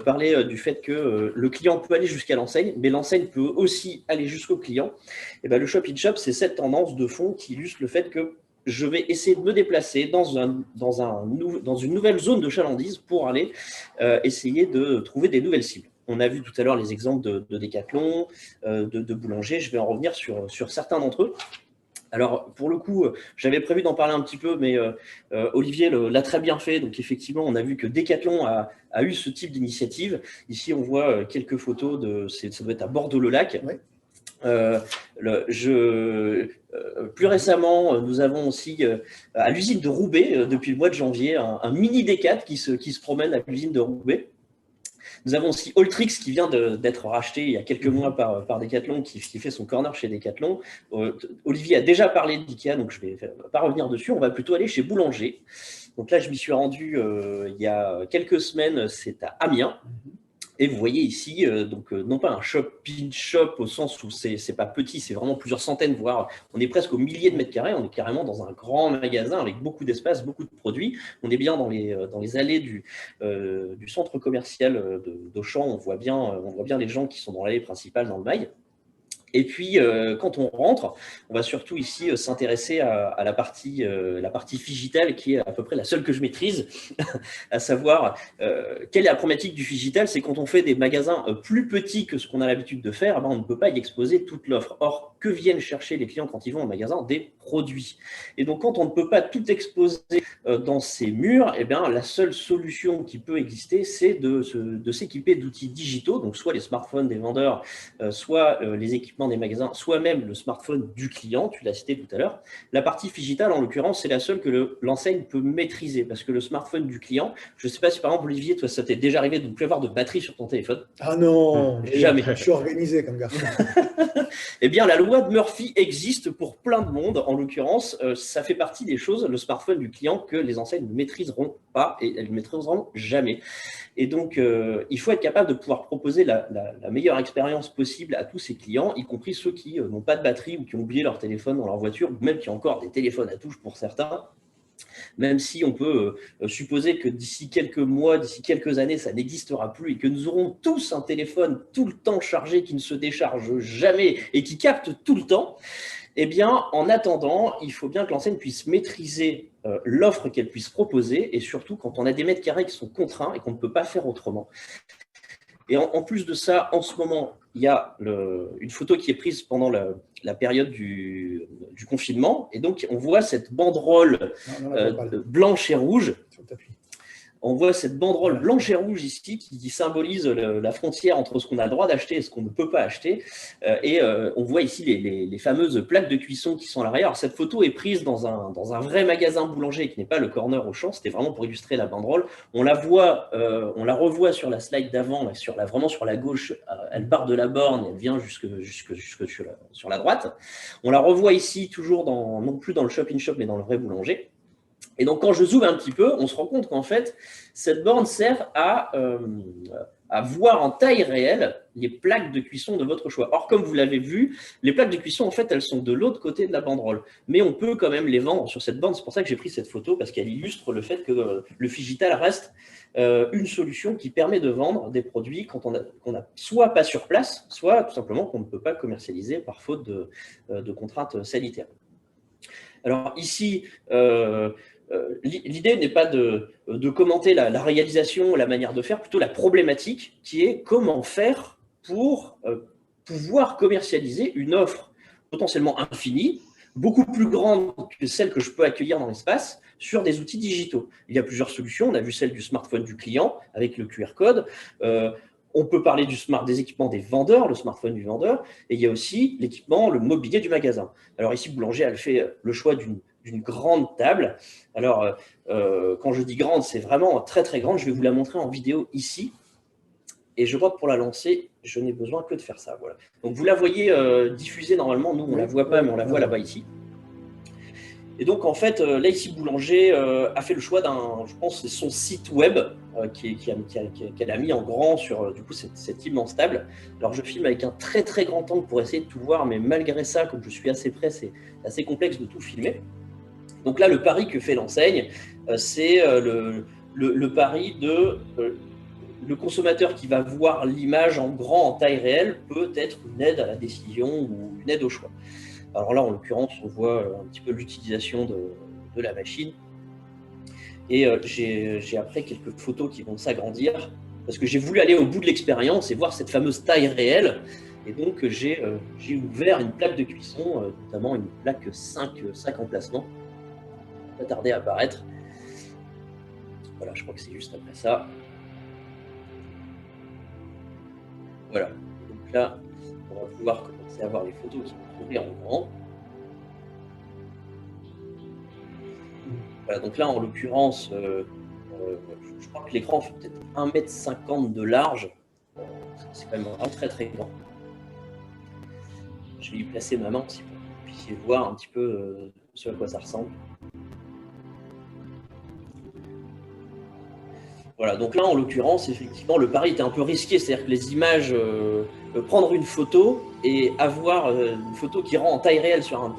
parlait du fait que le client peut aller jusqu'à l'enseigne, mais l'enseigne peut aussi aller jusqu'au client. Et bien, le Shop in Shop, c'est cette tendance de fond qui illustre le fait que je vais essayer de me déplacer dans une nouvelle zone de chalandise pour aller essayer de trouver des nouvelles cibles. On a vu tout à l'heure les exemples de Decathlon, de boulanger. Je vais en revenir sur certains d'entre eux. Alors, pour le coup, j'avais prévu d'en parler un petit peu, mais Olivier l'a très bien fait. Donc, effectivement, on a vu que Decathlon a eu ce type d'initiative. Ici, on voit quelques photos, ça doit être à Bordeaux-le-Lac. Oui. Plus récemment, nous avons aussi à l'usine de Roubaix, depuis le mois de janvier, un mini D4 qui se promène à l'usine de Roubaix. Nous avons aussi Alltrix qui vient d'être racheté il y a quelques mois par Decathlon, qui fait son corner chez Decathlon. Olivier a déjà parlé d'IKEA, donc je ne vais pas revenir dessus. On va plutôt aller chez Boulanger. Donc là, je m'y suis rendu il y a quelques semaines, c'est à Amiens. Et vous voyez ici, non pas un shop-in-shop au sens où c'est pas petit, c'est vraiment plusieurs centaines, voire on est presque aux milliers de mètres carrés, on est carrément dans un grand magasin avec beaucoup d'espace, beaucoup de produits. On est bien dans les allées du centre commercial d'Auchan, on voit bien les gens qui sont dans l'allée principale dans le mail. Et puis, quand on rentre, on va surtout ici s'intéresser à la partie Figital, qui est à peu près la seule que je maîtrise, à savoir, quelle est la problématique du Figital, c'est quand on fait des magasins plus petits que ce qu'on a l'habitude de faire, on ne peut pas y exposer toute l'offre. Or, que viennent chercher les clients quand ils vont au magasin? Des produits. Et donc, quand on ne peut pas tout exposer dans ces murs, la seule solution qui peut exister, c'est de s'équiper d'outils digitaux, donc soit les smartphones des vendeurs, soit les équipements des magasins, soit même le smartphone du client, tu l'as cité tout à l'heure. La partie Figital, en l'occurrence, c'est la seule que l'enseigne peut maîtriser, parce que le smartphone du client, je ne sais pas si par exemple, Olivier, toi, ça t'est déjà arrivé de ne plus avoir de batterie sur ton téléphone? Ah non, jamais. Je suis organisé comme garçon. Eh bien, la loi de Murphy existe pour plein de monde. En l'occurrence, ça fait partie des choses, le smartphone du client, que les enseignes ne maîtriseront pas et elles ne maîtriseront jamais. Et donc, il faut être capable de pouvoir proposer la meilleure expérience possible à tous ces clients, y compris ceux qui n'ont pas de batterie ou qui ont oublié leur téléphone dans leur voiture, ou même qui ont encore des téléphones à touche pour certains. Même si on peut supposer que d'ici quelques mois, d'ici quelques années, ça n'existera plus et que nous aurons tous un téléphone tout le temps chargé qui ne se décharge jamais et qui capte tout le temps, eh bien, en attendant, il faut bien que l'enseigne puisse maîtriser l'offre qu'elle puisse proposer et surtout quand on a des mètres carrés qui sont contraints et qu'on ne peut pas faire autrement. Et en plus de ça, en ce moment, il y a une photo qui est prise pendant la période du confinement. Et donc, on voit cette banderole blanche et rouge. On voit cette banderole blanche et rouge ici qui symbolise la frontière entre ce qu'on a le droit d'acheter et ce qu'on ne peut pas acheter. On voit ici les fameuses plaques de cuisson qui sont à l'arrière. Cette photo est prise dans un vrai magasin boulanger qui n'est pas le corner Auchan. C'était vraiment pour illustrer la banderole. On la revoit sur la slide d'avant, vraiment sur la gauche. Elle part de la borne et elle vient jusque sur la droite. On la revoit ici, toujours non plus dans le shop-in-shop, mais dans le vrai boulanger. Et donc, quand je zoome un petit peu, on se rend compte qu'en fait, cette borne sert à voir en taille réelle les plaques de cuisson de votre choix. Or, comme vous l'avez vu, les plaques de cuisson, en fait, elles sont de l'autre côté de la banderole. Mais on peut quand même les vendre sur cette borne. C'est pour ça que j'ai pris cette photo, parce qu'elle illustre le fait que le Figital reste une solution qui permet de vendre des produits qu'on n'a soit pas sur place, soit tout simplement qu'on ne peut pas commercialiser par faute de contraintes sanitaires. Alors ici, l'idée n'est pas de commenter la réalisation, la manière de faire, plutôt la problématique qui est comment faire pour pouvoir commercialiser une offre potentiellement infinie, beaucoup plus grande que celle que je peux accueillir dans l'espace, sur des outils digitaux. Il y a plusieurs solutions. On a vu celle du smartphone du client avec le QR code. On peut parler des équipements des vendeurs, le smartphone du vendeur, et il y a aussi l'équipement, le mobilier du magasin. Alors ici, Boulanger a fait le choix d'une grande table. Alors, quand je dis grande, c'est vraiment très très grande. Je vais vous la montrer en vidéo ici. Et je crois que pour la lancer, je n'ai besoin que de faire ça. Voilà. Donc vous la voyez diffusée normalement. Nous, on ne la voit pas, mais on la voit là-bas ici. Et donc, en fait, là, ici, Boulanger a fait le choix je pense, c'est son site web qu'elle a mis en grand sur, du coup, cette immense table. Alors, je filme avec un très, très grand angle pour essayer de tout voir, mais malgré ça, comme je suis assez près, c'est assez complexe de tout filmer. Donc là, le pari que fait l'enseigne, c'est le pari de le consommateur qui va voir l'image en grand, en taille réelle, peut être une aide à la décision ou une aide au choix. Alors là, en l'occurrence, on voit un petit peu l'utilisation de la machine. Et j'ai après quelques photos qui vont s'agrandir, parce que j'ai voulu aller au bout de l'expérience et voir cette fameuse taille réelle. Et donc, j'ai ouvert une plaque de cuisson, notamment une plaque 5 emplacements. Pas tarder à apparaître. Voilà, je crois que c'est juste après ça. Voilà. Donc là, on va pouvoir commencer à voir les photos qui vont s'ouvrir en grand. Voilà, donc là, en l'occurrence, Je crois que l'écran fait peut-être 1,50 m de large. C'est quand même vraiment très très grand. Je vais y placer ma main aussi pour que vous puissiez voir un petit peu ce à quoi ça ressemble. Voilà, donc là en l'occurrence, effectivement, le pari était un peu risqué, c'est-à-dire que les images, prendre une photo et avoir une photo qui rend en taille réelle sur une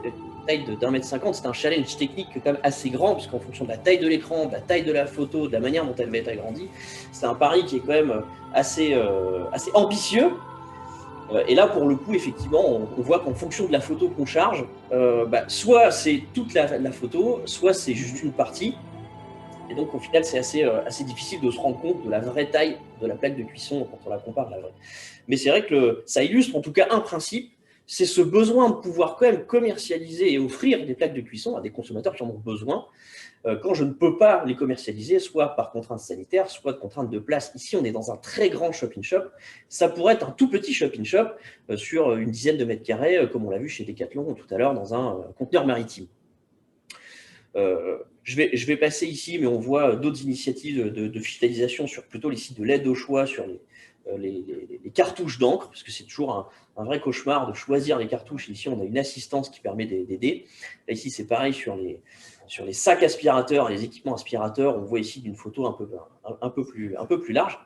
taille d'1,50 m, c'est un challenge technique quand même assez grand, puisqu'en fonction de la taille de l'écran, de la taille de la photo, de la manière dont elle va être agrandie, c'est un pari qui est quand même assez ambitieux. Et là, pour le coup, effectivement, on voit qu'en fonction de la photo qu'on charge, soit c'est toute la photo, soit c'est juste une partie. Et donc, au final, c'est assez difficile de se rendre compte de la vraie taille de la plaque de cuisson quand on la compare à la vraie. Mais c'est vrai que ça illustre en tout cas un principe, c'est ce besoin de pouvoir quand même commercialiser et offrir des plaques de cuisson à des consommateurs qui en ont besoin, quand je ne peux pas les commercialiser, soit par contrainte sanitaire, soit de contrainte de place. Ici, on est dans un très grand shop-in-shop. Ça pourrait être un tout petit shop-in-shop sur une dizaine de mètres carrés, comme on l'a vu chez Decathlon tout à l'heure dans un conteneur maritime. Je vais passer ici, mais on voit d'autres initiatives de digitalisation sur plutôt les sites de l'aide au choix, sur les cartouches d'encre, parce que c'est toujours un vrai cauchemar de choisir les cartouches. Ici, on a une assistance qui permet d'aider. Là, ici, c'est pareil sur les sacs aspirateurs et les équipements aspirateurs. On voit ici d'une photo un peu plus large.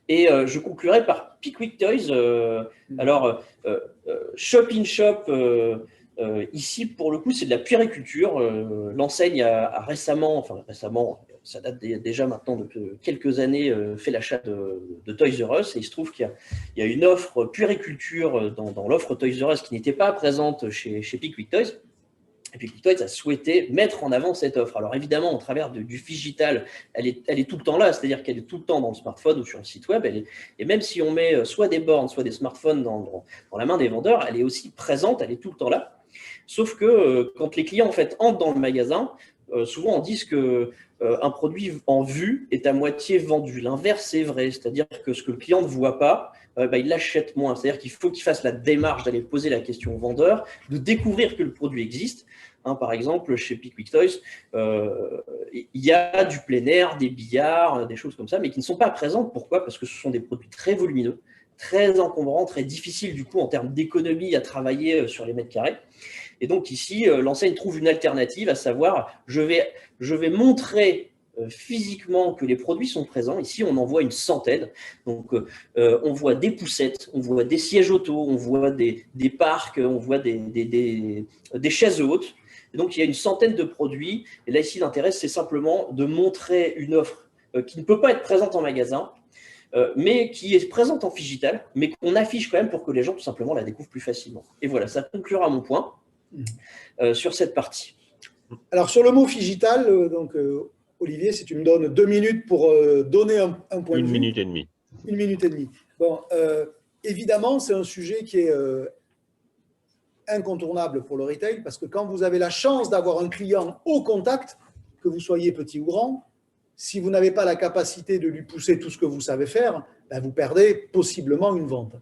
Et je conclurai par Pickwick Toys. Alors, Shop in Shop, ici, pour le coup, c'est de la puériculture. L'enseigne a récemment, ça date déjà maintenant de quelques années, fait l'achat de Toys R Us. Et il se trouve qu'il y a une offre puériculture dans l'offre Toys R Us qui n'était pas présente chez Pickwick Toys. Et puis Pickwick Toys a souhaité mettre en avant cette offre. Alors évidemment, au travers du digital, elle est tout le temps là, c'est-à-dire qu'elle est tout le temps dans le smartphone ou sur le site web. Et même si on met soit des bornes, soit des smartphones dans la main des vendeurs, elle est aussi présente, elle est tout le temps là. Sauf que quand les clients en fait entrent dans le magasin, souvent on dit qu'un produit en vue est à moitié vendu. L'inverse est vrai, c'est-à-dire que ce que le client ne voit pas, il l'achète moins. C'est-à-dire qu'il faut qu'il fasse la démarche d'aller poser la question au vendeur, de découvrir que le produit existe. Par exemple, chez Pickwick Toys, il y a du plein air, des billards, des choses comme ça, mais qui ne sont pas présentes. Pourquoi ? Parce que ce sont des produits très volumineux, très encombrants, très difficiles du coup en termes d'économie à travailler sur les mètres carrés. Et donc ici, l'enseigne trouve une alternative, à savoir, je vais montrer physiquement que les produits sont présents. Ici, on en voit une centaine. Donc, on voit des poussettes, on voit des sièges auto, on voit des parcs, on voit des chaises hautes. Et donc, il y a une centaine de produits. Et là, ici, l'intérêt, c'est simplement de montrer une offre qui ne peut pas être présente en magasin, mais qui est présente en digital, mais qu'on affiche quand même pour que les gens, tout simplement, la découvrent plus facilement. Et voilà, ça conclura mon point sur cette partie. Alors, sur le mot digital, Olivier, si tu me donnes 2 minutes pour donner un point de vue. 1 minute et demie. 1 minute et demie. Bon, évidemment, c'est un sujet qui est incontournable pour le retail, parce que quand vous avez la chance d'avoir un client au contact, que vous soyez petit ou grand, si vous n'avez pas la capacité de lui pousser tout ce que vous savez faire, vous perdez possiblement une vente.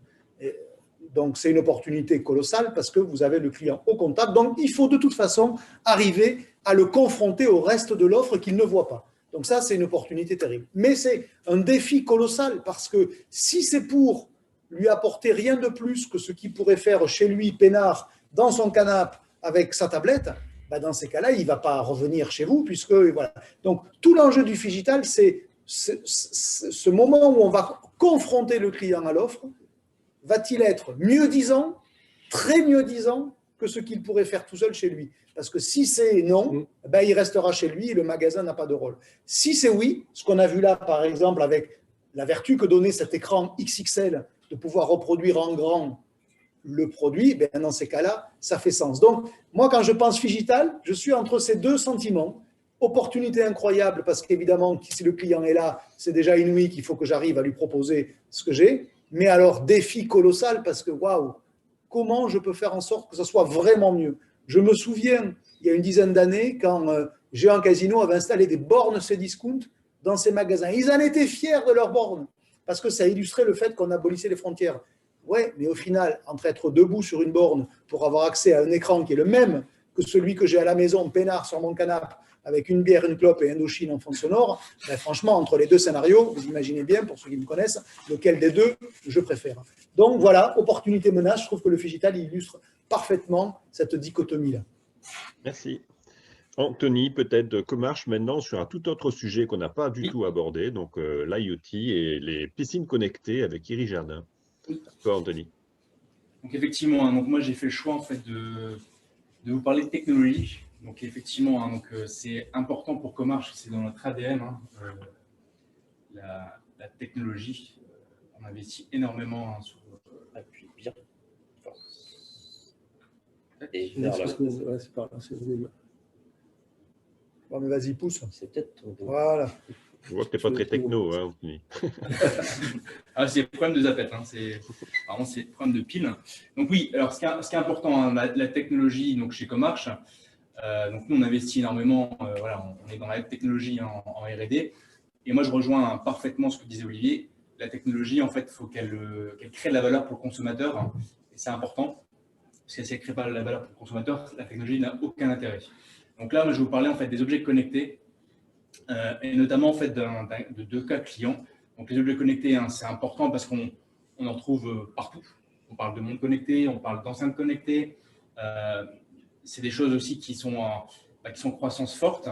Donc, c'est une opportunité colossale parce que vous avez le client au contact. Donc, il faut de toute façon arriver à le confronter au reste de l'offre qu'il ne voit pas. Donc, ça, c'est une opportunité terrible. Mais c'est un défi colossal parce que si c'est pour lui apporter rien de plus que ce qu'il pourrait faire chez lui, peinard, dans son canapé avec sa tablette, dans ces cas-là, il ne va pas revenir chez vous puisque, voilà. Donc, tout l'enjeu du digital, c'est ce moment où on va confronter le client à l'offre. Va-t-il être mieux-disant, très mieux-disant que ce qu'il pourrait faire tout seul chez lui? Parce que si c'est non, il restera chez lui et le magasin n'a pas de rôle. Si c'est oui, ce qu'on a vu là, par exemple, avec la vertu que donnait cet écran XXL de pouvoir reproduire en grand le produit, dans ces cas-là, ça fait sens. Donc, moi, quand je pense digital, je suis entre ces deux sentiments. Opportunité incroyable, parce qu'évidemment, si le client est là, c'est déjà inouï qu'il faut que j'arrive à lui proposer ce que j'ai. Mais alors, défi colossal, parce que, waouh, comment je peux faire en sorte que ça soit vraiment mieux? Je me souviens, il y a une dizaine d'années, quand Géant Casino avait installé des bornes Cdiscount dans ses magasins. Ils en étaient fiers de leurs bornes, parce que ça illustrait le fait qu'on abolissait les frontières. Ouais, mais au final, entre être debout sur une borne pour avoir accès à un écran qui est le même que celui que j'ai à la maison, peinard sur mon canapé, avec une bière, une clope et Indochine en fond sonore, ben, franchement, entre les deux scénarios, vous imaginez bien, pour ceux qui me connaissent, lequel des deux je préfère. Donc voilà, opportunité menace, je trouve que le Figital illustre parfaitement cette dichotomie-là. Merci. Anthony, peut-être de Comarch maintenant sur un tout autre sujet qu'on n'a pas du tout abordé, donc l'IoT et les piscines connectées avec Iri Jardin. Toi, Anthony. Donc effectivement, donc moi j'ai fait le choix en fait de vous parler de technologie. Donc effectivement, donc c'est important pour Comarch, c'est dans notre ADN, la technologie. On investit énormément sur Appuie bien. Et c'est par là, bon, mais vas-y, pousse. C'est peut-être. Voilà. Je vois que tu n'es pas très techno, hein, Anthony. Ah, c'est le problème de Zapet, hein. C'est le problème de pile. Donc oui, alors ce qui est important, hein, la technologie donc chez Comarch, donc nous on investit énormément, voilà, on est dans la technologie en R&D, et moi je rejoins parfaitement ce que disait Olivier. La technologie, en fait, il faut qu'elle crée de la valeur pour le consommateur, hein, et c'est important, parce que si elle ne crée pas de la valeur pour le consommateur, la technologie n'a aucun intérêt. Donc là, moi, je vais vous parler en fait des objets connectés, et notamment en fait de deux cas clients. Donc les objets connectés, hein, c'est important parce qu'on en trouve partout. On parle de monde connecté, on parle d'enceintes connectées. C'est des choses aussi qui sont en croissance forte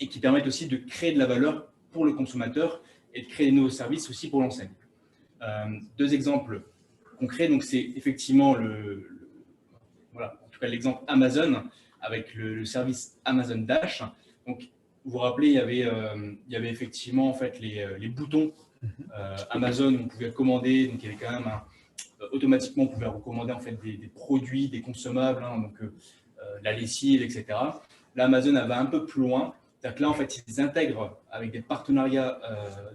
et qui permettent aussi de créer de la valeur pour le consommateur et de créer de nouveaux services aussi pour l'enseigne. Deux exemples concrets, donc c'est effectivement voilà, en tout cas l'exemple Amazon avec le service Amazon Dash. Donc, vous vous rappelez, il y avait effectivement en fait les boutons Amazon où on pouvait commander. Donc, il y avait quand même automatiquement, on pouvait recommander en fait des produits, des consommables, hein, donc la lessive, etc. Là, Amazon va un peu plus loin. C'est-à-dire que là, en fait, ils intègrent avec des partenariats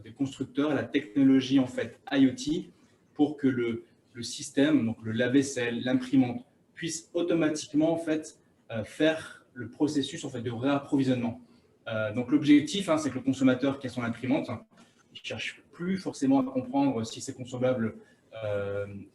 des constructeurs la technologie en fait IoT pour que le système, donc le lave-vaisselle, l'imprimante, puisse automatiquement en fait faire le processus en fait de réapprovisionnement. Donc l'objectif, hein, c'est que le consommateur qui a son imprimante, il ne cherche plus forcément à comprendre si c'est consommable,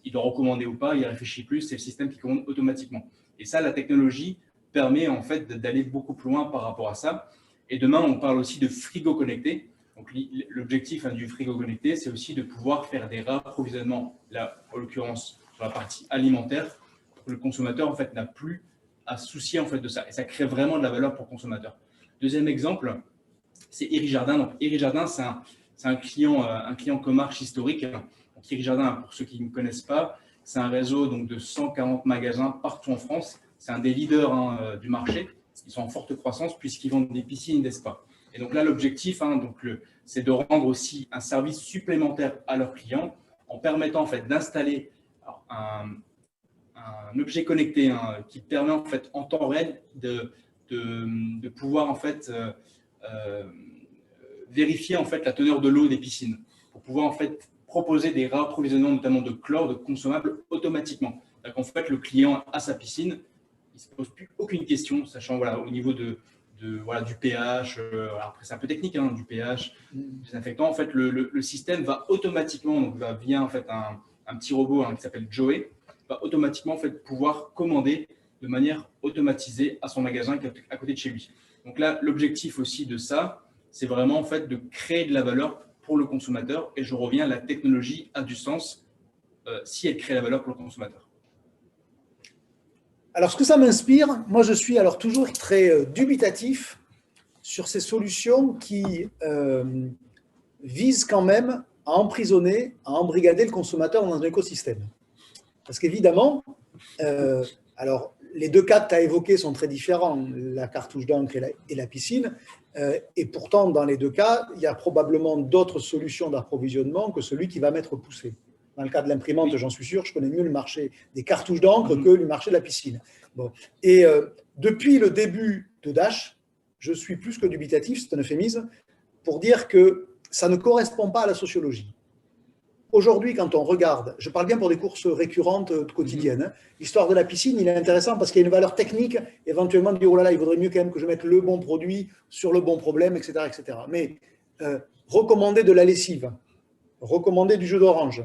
il doit recommander ou pas, il réfléchit plus, c'est le système qui commande automatiquement. Et ça, la technologie permet en fait d'aller beaucoup plus loin par rapport à ça. Et demain, on parle aussi de frigo connecté. Donc l'objectif, hein, du frigo connecté, c'est aussi de pouvoir faire des réapprovisionnements, là en l'occurrence sur la partie alimentaire, pour que le consommateur en fait n'a plus à se soucier en fait de ça. Et ça crée vraiment de la valeur pour le consommateur. Deuxième exemple, c'est Iri Jardin. Donc Iri Jardin, c'est un client Comarch historique. Donc Iri Jardin, pour ceux qui ne connaissent pas, c'est un réseau donc de 140 magasins partout en France. C'est un des leaders, hein, du marché. Ils sont en forte croissance puisqu'ils vendent des piscines et des spas. Et donc là, l'objectif, hein, c'est de rendre aussi un service supplémentaire à leurs clients en permettant en fait d'installer un objet connecté, hein, qui permet en fait en temps réel de pouvoir en fait vérifier en fait la teneur de l'eau des piscines pour pouvoir en fait proposer des réapprovisionnements notamment de chlore, de consommables automatiquement. Donc en fait, le client a sa piscine, il ne se pose plus aucune question, sachant voilà, au niveau voilà, du pH, après c'est un peu technique, hein, du pH, désinfectant, en fait le système va automatiquement, donc va via en fait un petit robot, hein, qui s'appelle Joey, va automatiquement en fait pouvoir commander de manière automatisée à son magasin qui est à côté de chez lui. Donc là, l'objectif aussi de ça, c'est vraiment en fait de créer de la valeur pour le consommateur. Et je reviens, la technologie a du sens si elle crée la valeur pour le consommateur. Alors, ce que ça m'inspire, moi, je suis alors toujours très dubitatif sur ces solutions qui visent quand même à emprisonner, à embrigader le consommateur dans un écosystème. Parce qu'évidemment, alors, les deux cas que tu as évoqués sont très différents, la cartouche d'encre et la piscine. Et pourtant, dans les deux cas, il y a probablement d'autres solutions d'approvisionnement que celui qui va m'être poussé. Dans le cas de l'imprimante, oui, j'en suis sûr, je connais mieux le marché des cartouches d'encre que le marché de la piscine. Bon. Et depuis le début de Dash, je suis plus que dubitatif, c'est un euphémisme, pour dire que ça ne correspond pas à la sociologie. Aujourd'hui, quand on regarde, je parle bien pour des courses récurrentes quotidiennes, hein, l'histoire de la piscine, il est intéressant parce qu'il y a une valeur technique, éventuellement de dire, oh là là, il vaudrait mieux quand même que je mette le bon produit sur le bon problème, etc. etc. Mais recommander de la lessive, recommander du jus d'orange,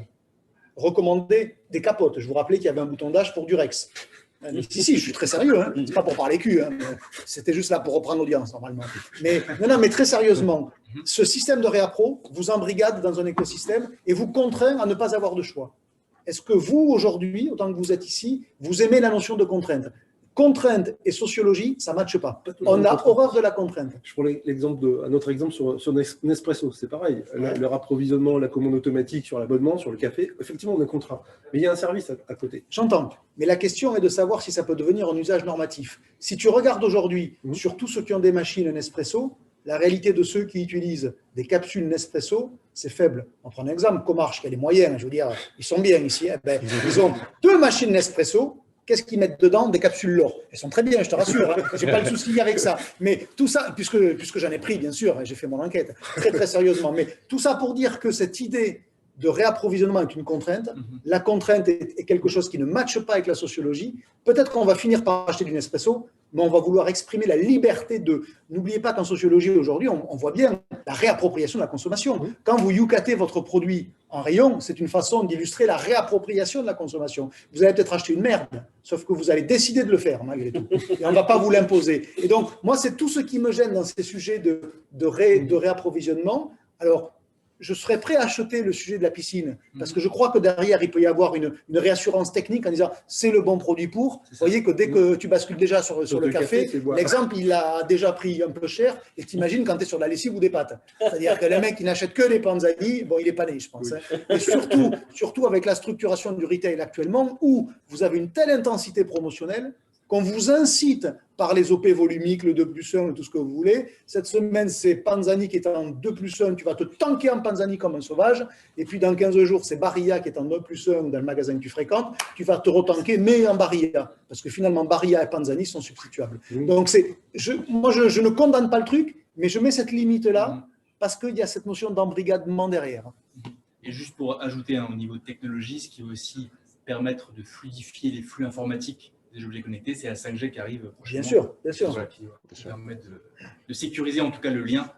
recommander des capotes. Je vous rappelais qu'il y avait un bouton Dash pour Durex. Si, je suis très sérieux, hein. C'est pas pour parler cul, hein. C'était juste là pour reprendre l'audience normalement. Mais non, mais très sérieusement, ce système de réappro vous embrigade dans un écosystème et vous contraint à ne pas avoir de choix. Est-ce que vous, aujourd'hui, autant que vous êtes ici, vous aimez la notion de contrainte? Contrainte et sociologie, ça ne matche pas. On a horreur de la contrainte. Je prends un autre exemple sur Nespresso, c'est pareil. Leur approvisionnement, la commande automatique sur l'abonnement, sur le café, effectivement, on est contraint. Mais il y a un service à côté. J'entends. Mais la question est de savoir si ça peut devenir un usage normatif. Si tu regardes aujourd'hui sur tous ceux qui ont des machines Nespresso, la réalité de ceux qui utilisent des capsules Nespresso, c'est faible. On prend un exemple, Comarch, qui a les moyens, je veux dire, ils sont bien ici. Ils ont 2 machines Nespresso. Qu'est-ce qu'ils mettent dedans? Des capsules l'or. Elles sont très bien, je te rassure. Hein. Je n'ai pas de souci avec ça. Mais tout ça, puisque j'en ai pris, bien sûr, j'ai fait mon enquête, très, très sérieusement. Mais tout ça pour dire que cette idée de réapprovisionnement est une contrainte. La contrainte est quelque chose qui ne matche pas avec la sociologie. Peut-être qu'on va finir par acheter du Nespresso, mais on va vouloir exprimer la liberté de… N'oubliez pas qu'en sociologie, aujourd'hui, on voit bien la réappropriation de la consommation. Quand vous youcatez votre produit en rayon, c'est une façon d'illustrer la réappropriation de la consommation. Vous allez peut-être acheter une merde, sauf que vous allez décider de le faire, malgré tout. Et on ne va pas vous l'imposer. Et donc, moi, c'est tout ce qui me gêne dans ces sujets de réapprovisionnement. Alors, je serais prêt à acheter le sujet de la piscine, parce que je crois que derrière, il peut y avoir une réassurance technique en disant c'est le bon produit pour. Vous voyez que dès que tu bascules déjà sur le café, l'exemple, il a déjà pris un peu cher, et t'imagines quand tu es sur la lessive ou des pâtes. C'est-à-dire que le mec qui n'achète que les panzani, bon, il n'est pas né, je pense. Hein. Et surtout avec la structuration du retail actuellement, où vous avez une telle intensité promotionnelle, qu'on vous incite par les OP volumiques, le 2+1, tout ce que vous voulez. Cette semaine, c'est Panzani qui est en 2+1, tu vas te tanker en Panzani comme un sauvage. Et puis dans 15 jours, c'est Barilla qui est en 2+1 dans le magasin que tu fréquentes. Tu vas te retanker, mais en Barilla. Parce que finalement, Barilla et Panzani sont substituables. Donc, moi, je ne condamne pas le truc, mais je mets cette limite-là parce qu'il y a cette notion d'embrigadement derrière. Et juste pour ajouter au niveau de technologie, ce qui va aussi permettre de fluidifier les flux informatiques des objets connectés, c'est la 5G qui arrive prochainement. Bien sûr. Qui permet de sécuriser en tout cas le lien.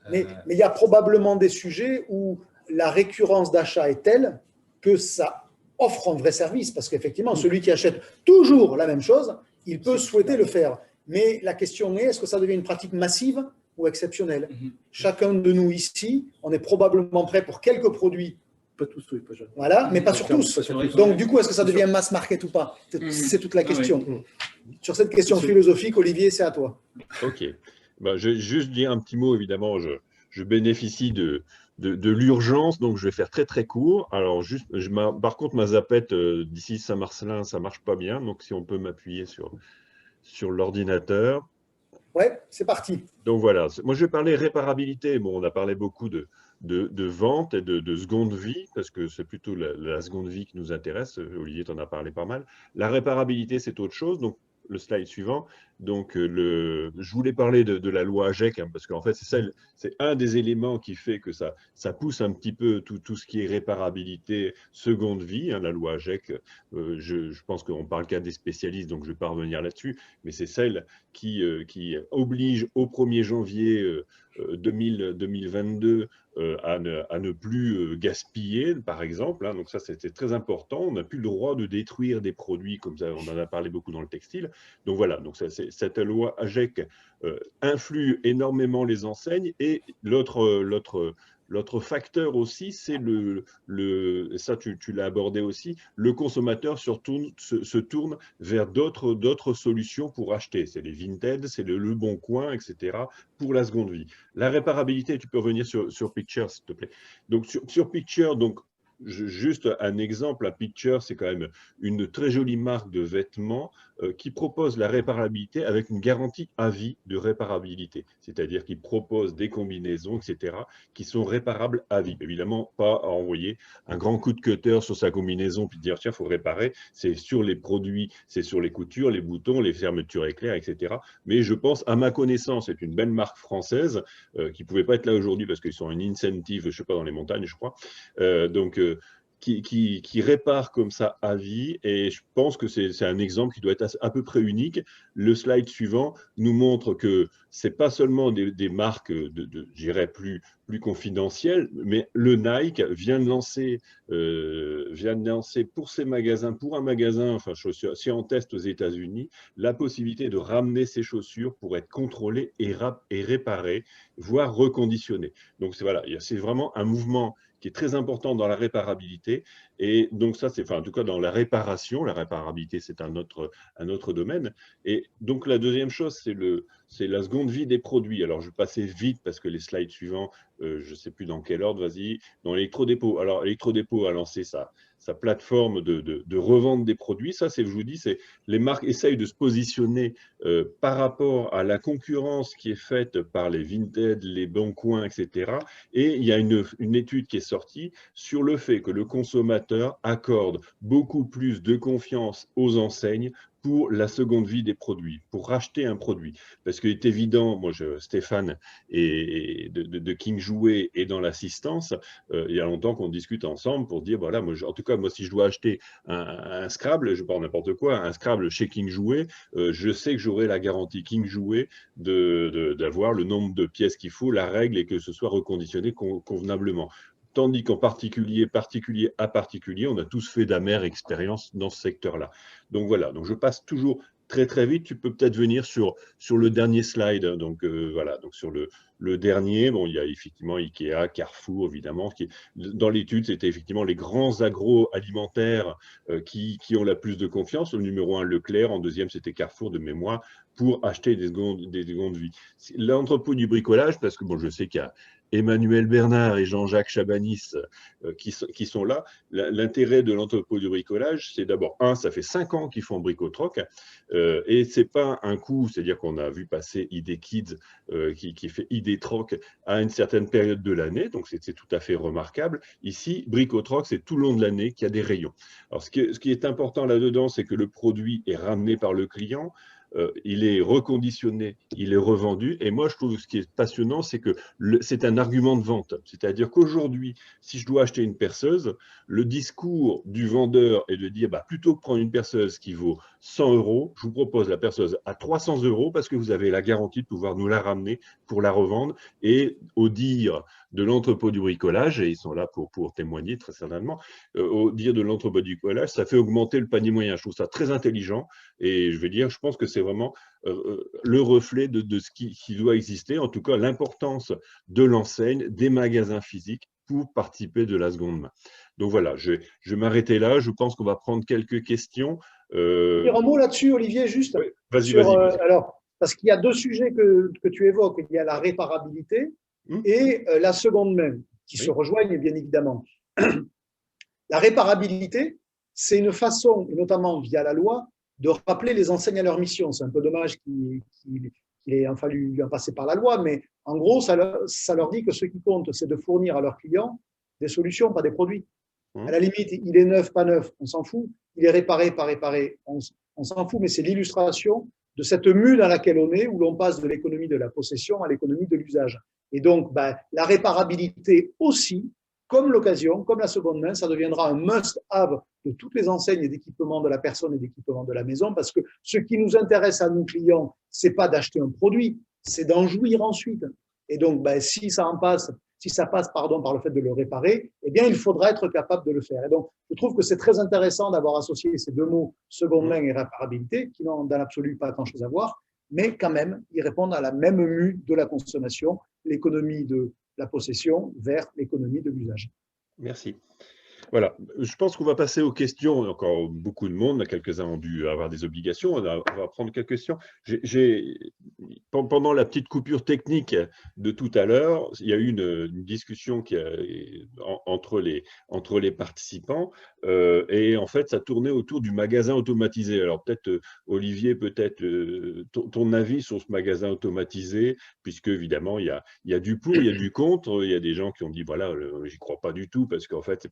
Mais il y a probablement des sujets où la récurrence d'achat est telle que ça offre un vrai service, parce qu'effectivement, celui qui achète toujours la même chose, il peut souhaiter le faire. Mais la question est, est-ce que ça devient une pratique massive ou exceptionnelle? Chacun de nous ici, on est probablement prêt pour quelques produits. Pas tous, oui, pas jamais. Voilà, mais pas sur tous. Donc, du coup, est-ce que ça devient mass market ou pas? C'est toute la question. Sur cette question philosophique, Olivier, c'est à toi. Ok. Je vais juste dire un petit mot, évidemment. Je bénéficie de l'urgence, donc je vais faire très, très court. Alors, par contre, ma zapette d'ici Saint-Marcelin, ça ne marche pas bien. Donc, si on peut m'appuyer sur l'ordinateur. Ouais, c'est parti. Donc, voilà. Moi, je vais parler réparabilité. Bon, on a parlé beaucoup de vente et de seconde vie, parce que c'est plutôt la seconde vie qui nous intéresse. Olivier t'en a parlé pas mal. La réparabilité, c'est autre chose. Donc, le slide suivant. Donc, je voulais parler de la loi AGEC, hein, parce qu'en fait, c'est un des éléments qui fait que ça pousse un petit peu tout ce qui est réparabilité, seconde vie. Hein, la loi AGEC, je pense qu'on parle qu'à des spécialistes, donc je ne vais pas revenir là-dessus, mais c'est celle qui oblige au 1er janvier 2022 à ne plus gaspiller, par exemple. Hein, donc ça, c'était très important. On n'a plus le droit de détruire des produits comme ça. On en a parlé beaucoup dans le textile. Donc voilà, donc cette loi AGEC influe énormément les enseignes. Et l'autre facteur aussi, c'est ça tu l'as abordé aussi, le consommateur se tourne vers d'autres solutions pour acheter. C'est les Vinted, c'est le Bon Coin, etc. pour la seconde vie. La réparabilité, tu peux revenir sur Picture, s'il te plaît. Donc sur Picture, donc juste un exemple, la Picture, c'est quand même une très jolie marque de vêtements qui propose la réparabilité avec une garantie à vie de réparabilité. C'est-à-dire qu'ils proposent des combinaisons, etc., qui sont réparables à vie. Évidemment, pas à envoyer un grand coup de cutter sur sa combinaison puis dire, tiens, il faut réparer. C'est sur les produits, c'est sur les coutures, les boutons, les fermetures éclairs, etc. Mais je pense, à ma connaissance, c'est une belle marque française qui ne pouvait pas être là aujourd'hui parce qu'ils sont en incentive, je ne sais pas, dans les montagnes, je crois. qui répare comme ça à vie, et je pense que c'est un exemple qui doit être à peu près unique. Le slide suivant nous montre que ce n'est pas seulement des marques, je dirais, plus confidentielles, mais le Nike vient de lancer pour ses magasins, pour un magasin, enfin, chaussures, si on teste aux États-Unis, la possibilité de ramener ses chaussures pour être contrôlées et réparées, voire reconditionnées. Donc, voilà, c'est vraiment un mouvement qui est très important dans la réparabilité. Et donc ça, c'est, enfin, en tout cas dans la réparation, la réparabilité, c'est un autre domaine. Et donc la deuxième chose, c'est la seconde vie des produits. Alors je vais passer vite parce que les slides suivants, je ne sais plus dans quel ordre, vas-y. Dans l'électrodépôt. Alors l'électrodépôt a lancé sa plateforme de revente des produits. Ça, je vous dis, c'est les marques essayent de se positionner par rapport à la concurrence qui est faite par les Vinted, les Boncoin, etc. Et il y a une étude qui est sortie sur le fait que le consommateur accorde beaucoup plus de confiance aux enseignes pour la seconde vie des produits, pour racheter un produit. Parce qu'il est évident, moi, Stéphane de King Jouet est dans l'assistance, il y a longtemps qu'on discute ensemble pour dire, voilà, moi, en tout cas, moi, si je dois acheter un Scrabble, je parle n'importe quoi, un Scrabble chez King Jouet, je sais que j'aurai la garantie King Jouet d'avoir le nombre de pièces qu'il faut, la règle, et que ce soit reconditionné convenablement. Tandis qu'en particulier à particulier, on a tous fait d'amères expériences dans ce secteur-là. Donc voilà, donc je passe toujours très très vite. Tu peux peut-être venir sur le dernier slide. Donc voilà, donc sur le dernier, bon, il y a effectivement Ikea, Carrefour, évidemment. Dans l'étude, c'était effectivement les grands agroalimentaires qui ont la plus de confiance. Le numéro 1, Leclerc. En deuxième, c'était Carrefour de mémoire pour acheter des secondes vies. L'entrepôt du bricolage, parce que bon, je sais qu'il y a Emmanuel Bernard et Jean-Jacques Chabanis qui sont là. L'intérêt de l'entrepôt du bricolage, c'est d'abord, ça fait 5 ans qu'ils font Bricotroc, et ce n'est pas un coup, c'est-à-dire qu'on a vu passer ID Kids qui fait ID Troc à une certaine période de l'année, donc c'est tout à fait remarquable. Ici, Bricotroc, c'est tout le long de l'année qu'il y a des rayons. Alors, ce qui est important là-dedans, c'est que le produit est ramené par le client, il est reconditionné, il est revendu. Et moi, je trouve que ce qui est passionnant, c'est que c'est un argument de vente. C'est-à-dire qu'aujourd'hui, si je dois acheter une perceuse, le discours du vendeur est de dire, plutôt que prendre une perceuse qui vaut 100 €, je vous propose la perceuse à 300 € parce que vous avez la garantie de pouvoir nous la ramener pour la revendre. Et au dire de l'entrepôt du bricolage, et ils sont là pour témoigner très certainement, au dire de l'entrepôt du bricolage, ça fait augmenter le panier moyen. Je trouve ça très intelligent, et je vais dire, je pense que c'est vraiment le reflet de ce qui doit exister, en tout cas l'importance de l'enseigne, des magasins physiques pour participer de la seconde main. Donc voilà, je vais m'arrêter là, je pense qu'on va prendre quelques questions. Dire un mot là-dessus, Olivier, juste. Oui, vas-y. Alors, parce qu'il y a deux sujets que tu évoques, il y a la réparabilité et la seconde main, qui se rejoignent bien évidemment. La réparabilité, c'est une façon, et notamment via la loi, de rappeler les enseignes à leur mission. C'est un peu dommage qu'il ait fallu en passer par la loi, mais en gros, ça leur dit que ce qui compte, c'est de fournir à leurs clients des solutions, pas des produits. À la limite, il est neuf, pas neuf, on s'en fout. Il est réparé, pas réparé, on s'en fout, mais c'est l'illustration de cette mue dans laquelle on est, où l'on passe de l'économie de la possession à l'économie de l'usage. Et donc, la réparabilité aussi, comme l'occasion, comme la seconde main, ça deviendra un must-have de toutes les enseignes d'équipement de la personne et d'équipement de la maison, parce que ce qui nous intéresse à nous clients, c'est pas d'acheter un produit, c'est d'en jouir ensuite. Et donc, si ça passe par le fait de le réparer, eh bien, il faudra être capable de le faire. Et donc, je trouve que c'est très intéressant d'avoir associé ces deux mots, seconde main et réparabilité, qui n'ont dans l'absolu pas grand-chose à voir, mais quand même, ils répondent à la même mue de la consommation, l'économie de la possession vers l'économie de l'usage. Merci. Voilà, je pense qu'on va passer aux questions. Encore beaucoup de monde, quelques-uns ont dû avoir des obligations. On va prendre quelques questions. Pendant la petite coupure technique de tout à l'heure, il y a eu une discussion entre les participants, et en fait, ça tournait autour du magasin automatisé. Alors peut-être, Olivier, ton avis sur ce magasin automatisé, puisque évidemment, il y a du pour, il y a du contre. Il y a des gens qui ont dit, voilà, j'y crois pas du tout, parce qu'en fait,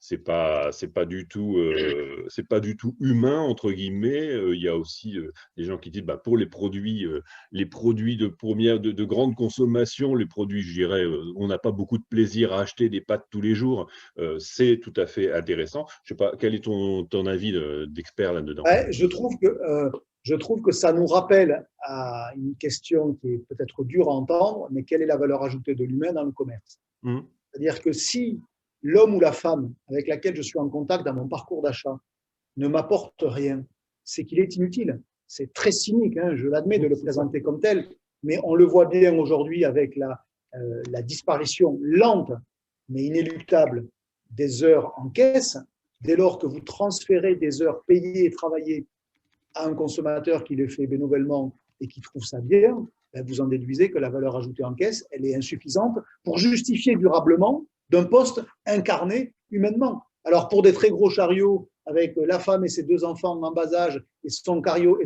c'est pas du tout humain entre guillemets. Il y a aussi des gens qui disent pour les produits de grande consommation, les produits, je dirais, on n'a pas beaucoup de plaisir à acheter des pâtes tous les jours. C'est tout à fait intéressant. Je sais pas, quel est ton avis d'expert là-dedans? Ouais, je trouve que ça nous rappelle à une question qui est peut-être dure à entendre, mais quelle est la valeur ajoutée de l'humain dans le commerce? C'est-à-dire que si l'homme ou la femme avec laquelle je suis en contact dans mon parcours d'achat ne m'apporte rien, c'est qu'il est inutile. C'est très cynique, hein, je l'admets de le présenter comme tel, mais on le voit bien aujourd'hui avec la disparition lente mais inéluctable des heures en caisse. Dès lors que vous transférez des heures payées et travaillées à un consommateur qui les fait bénévolement et qui trouve ça bien, vous en déduisez que la valeur ajoutée en caisse, elle est insuffisante pour justifier durablement d'un poste incarné humainement. Alors, pour des très gros chariots, avec la femme et ses 2 enfants en bas âge et son chariot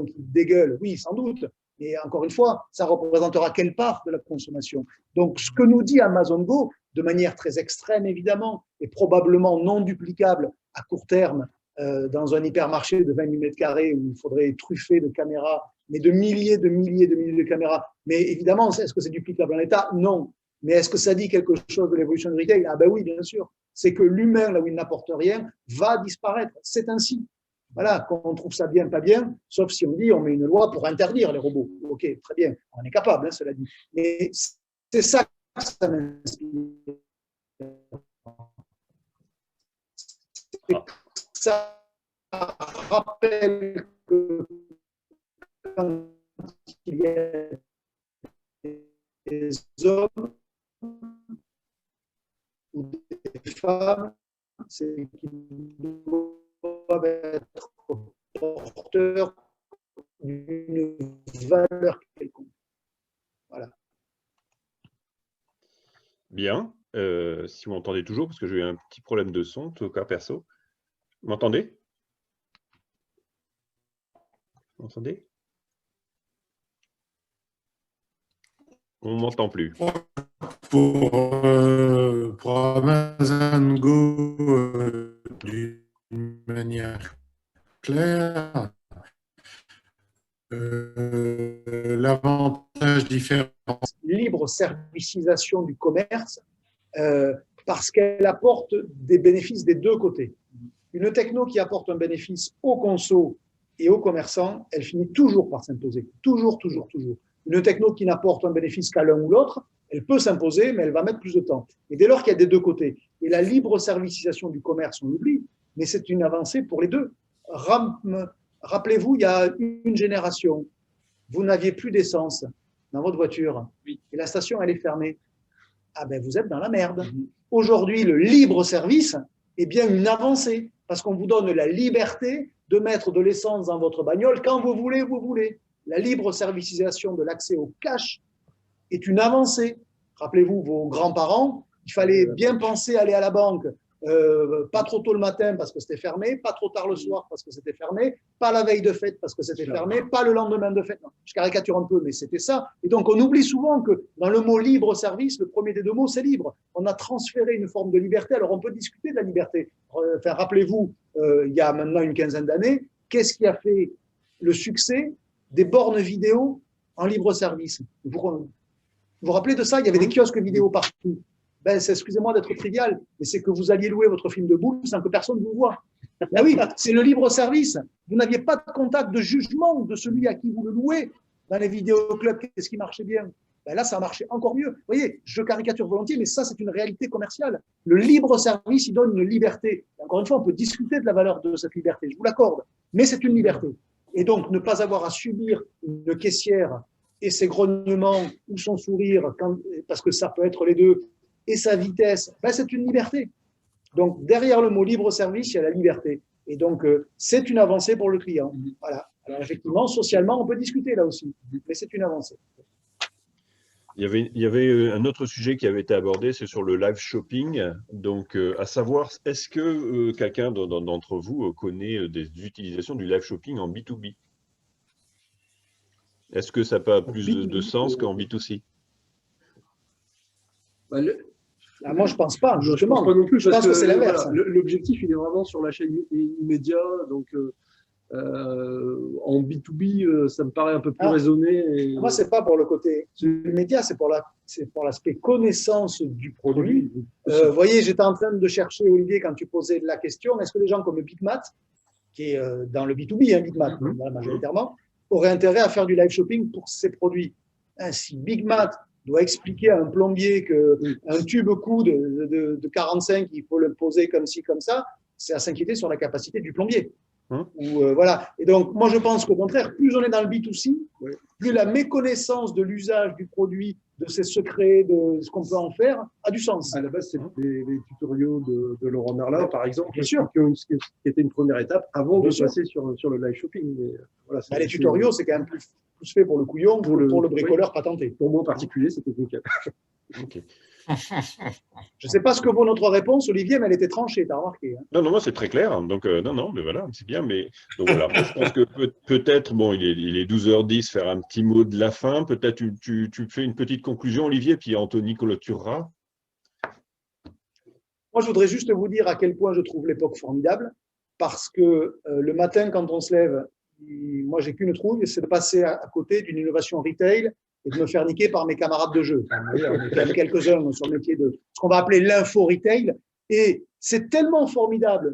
qui dégueule, oui, sans doute. Mais encore une fois, ça représentera quelle part de la consommation? Donc, ce que nous dit Amazon Go, de manière très extrême évidemment, et probablement non duplicable à court terme, dans un hypermarché de 20 000 m² où il faudrait truffer de caméras, mais de milliers de caméras. Mais évidemment, est-ce que c'est duplicable en l'état? Non. Mais est-ce que ça dit quelque chose de l'évolution du retail? Ah ben oui, bien sûr. C'est que l'humain, là où il n'apporte rien, va disparaître. C'est ainsi. Voilà, qu'on trouve ça bien, pas bien, sauf si on dit on met une loi pour interdire les robots. Ok, très bien, on est capable, hein, cela dit. Mais c'est ça que ça m'inspire. Ça rappelle que quand il y a des hommes ou des femmes, c'est qu'ils doivent être porteurs d'une valeur quelconque. Voilà. Bien. Si vous m'entendez toujours, parce que j'ai eu un petit problème de son, en tout cas perso. Vous m'entendez? Vous m'entendez? On ne m'entend plus. Pour Amazon Go, d'une manière claire, l'avantage différent. Libre servicisation du commerce, parce qu'elle apporte des bénéfices des 2 côtés. Une techno qui apporte un bénéfice aux consos et aux commerçants, elle finit toujours par s'imposer. Toujours. Une techno qui n'apporte un bénéfice qu'à l'un ou l'autre, elle peut s'imposer, mais elle va mettre plus de temps. Et dès lors qu'il y a des 2 côtés, et la libre servicisation du commerce, on l'oublie, mais c'est une avancée pour les 2. Rappelez-vous, il y a une génération, vous n'aviez plus d'essence dans votre voiture, et la station, elle est fermée. Ah ben, vous êtes dans la merde. Aujourd'hui, le libre service est bien une avancée, parce qu'on vous donne la liberté de mettre de l'essence dans votre bagnole quand vous voulez. La libre servicisation de l'accès au cash est une avancée. Rappelez-vous, vos grands-parents, il fallait bien penser à aller à la banque, pas trop tôt le matin parce que c'était fermé, pas trop tard le soir parce que c'était fermé, pas la veille de fête parce que c'était fermé, pas le lendemain de fête. Non, je caricature un peu, mais c'était ça. Et donc, on oublie souvent que dans le mot libre-service, le premier des 2 mots, c'est libre. On a transféré une forme de liberté. Alors, on peut discuter de la liberté. Enfin, rappelez-vous, il y a maintenant une quinzaine d'années, qu'est-ce qui a fait le succès des bornes vidéo en libre-service? Vous vous rappelez de ça? Il y avait des kiosques vidéo partout. Excusez-moi d'être trivial, mais c'est que vous alliez louer votre film de boule sans que personne vous voit. Ben oui, c'est le libre-service. Vous n'aviez pas de contact de jugement de celui à qui vous le louez. Dans les vidéoclubs, qu'est-ce qui marchait bien? Là, ça marchait encore mieux. Vous voyez, je caricature volontiers, mais ça, c'est une réalité commerciale. Le libre-service, il donne une liberté. Encore une fois, on peut discuter de la valeur de cette liberté, je vous l'accorde, mais c'est une liberté. Et donc, ne pas avoir à subir une caissière et ses grognements ou son sourire, parce que ça peut être les 2, et sa vitesse, c'est une liberté. Donc, derrière le mot libre-service, il y a la liberté. Et donc, c'est une avancée pour le client. Voilà. Alors, effectivement, socialement, on peut discuter là aussi, mais c'est une avancée. Il y avait un autre sujet qui avait été abordé, c'est sur le live shopping. Donc, à savoir, est-ce que quelqu'un d'entre vous connaît des utilisations du live shopping en B2B? Est-ce que ça n'a pas plus de sens qu'en B2C? Moi, je ne pense pas, Je justement. pense pas non plus. Je pense que c'est l'inverse. Voilà, l'objectif, il est vraiment sur l'achat immédiat. Donc, en B2B, ça me paraît un peu plus raisonné. Et... Moi, c'est pas pour le côté immédiat, c'est pour l'aspect connaissance du produit. Vous voyez, j'étais en train de chercher, Olivier, quand tu posais la question, est-ce que les gens comme BigMat, qui est dans le B2B, hein, BigMat, majoritairement, auraient intérêt à faire du live shopping pour ces produits? Si BigMat doit expliquer à un plombier qu'un tube coût de 45, il faut le poser comme ci, comme ça, c'est à s'inquiéter sur la capacité du plombier. Voilà. Et donc, moi, je pense qu'au contraire, plus on est dans le B2C, plus la méconnaissance de l'usage du produit, de ses secrets, de ce qu'on peut en faire, a du sens. À la base, c'est les tutoriaux de Laurent Merlin, par exemple, bien sûr, qui était une première étape avant de passer sur le live shopping. Mais, voilà, les tutoriaux, c'est quand même plus fait pour le couillon, pour le bricoleur patenté. Pour moi en particulier, c'était nickel. Ok. Je ne sais pas ce que vaut notre réponse, Olivier, mais elle était tranchée, tu as remarqué. Hein. Non, moi c'est très clair. Donc, non, mais voilà, c'est bien. Mais donc, voilà, je pense que peut-être, bon, il est 12h10, faire un petit mot de la fin. Peut-être tu fais une petite conclusion, Olivier, puis Anthony clôturera. Moi, je voudrais juste vous dire à quel point je trouve l'époque formidable, parce que le matin, quand on se lève, moi, j'ai qu'une trouille, c'est de passer à côté d'une innovation retail et de me faire niquer par mes camarades de jeu. Enfin, on est quand même quelques-uns sur le métier de ce qu'on va appeler l'info-retail. Et c'est tellement formidable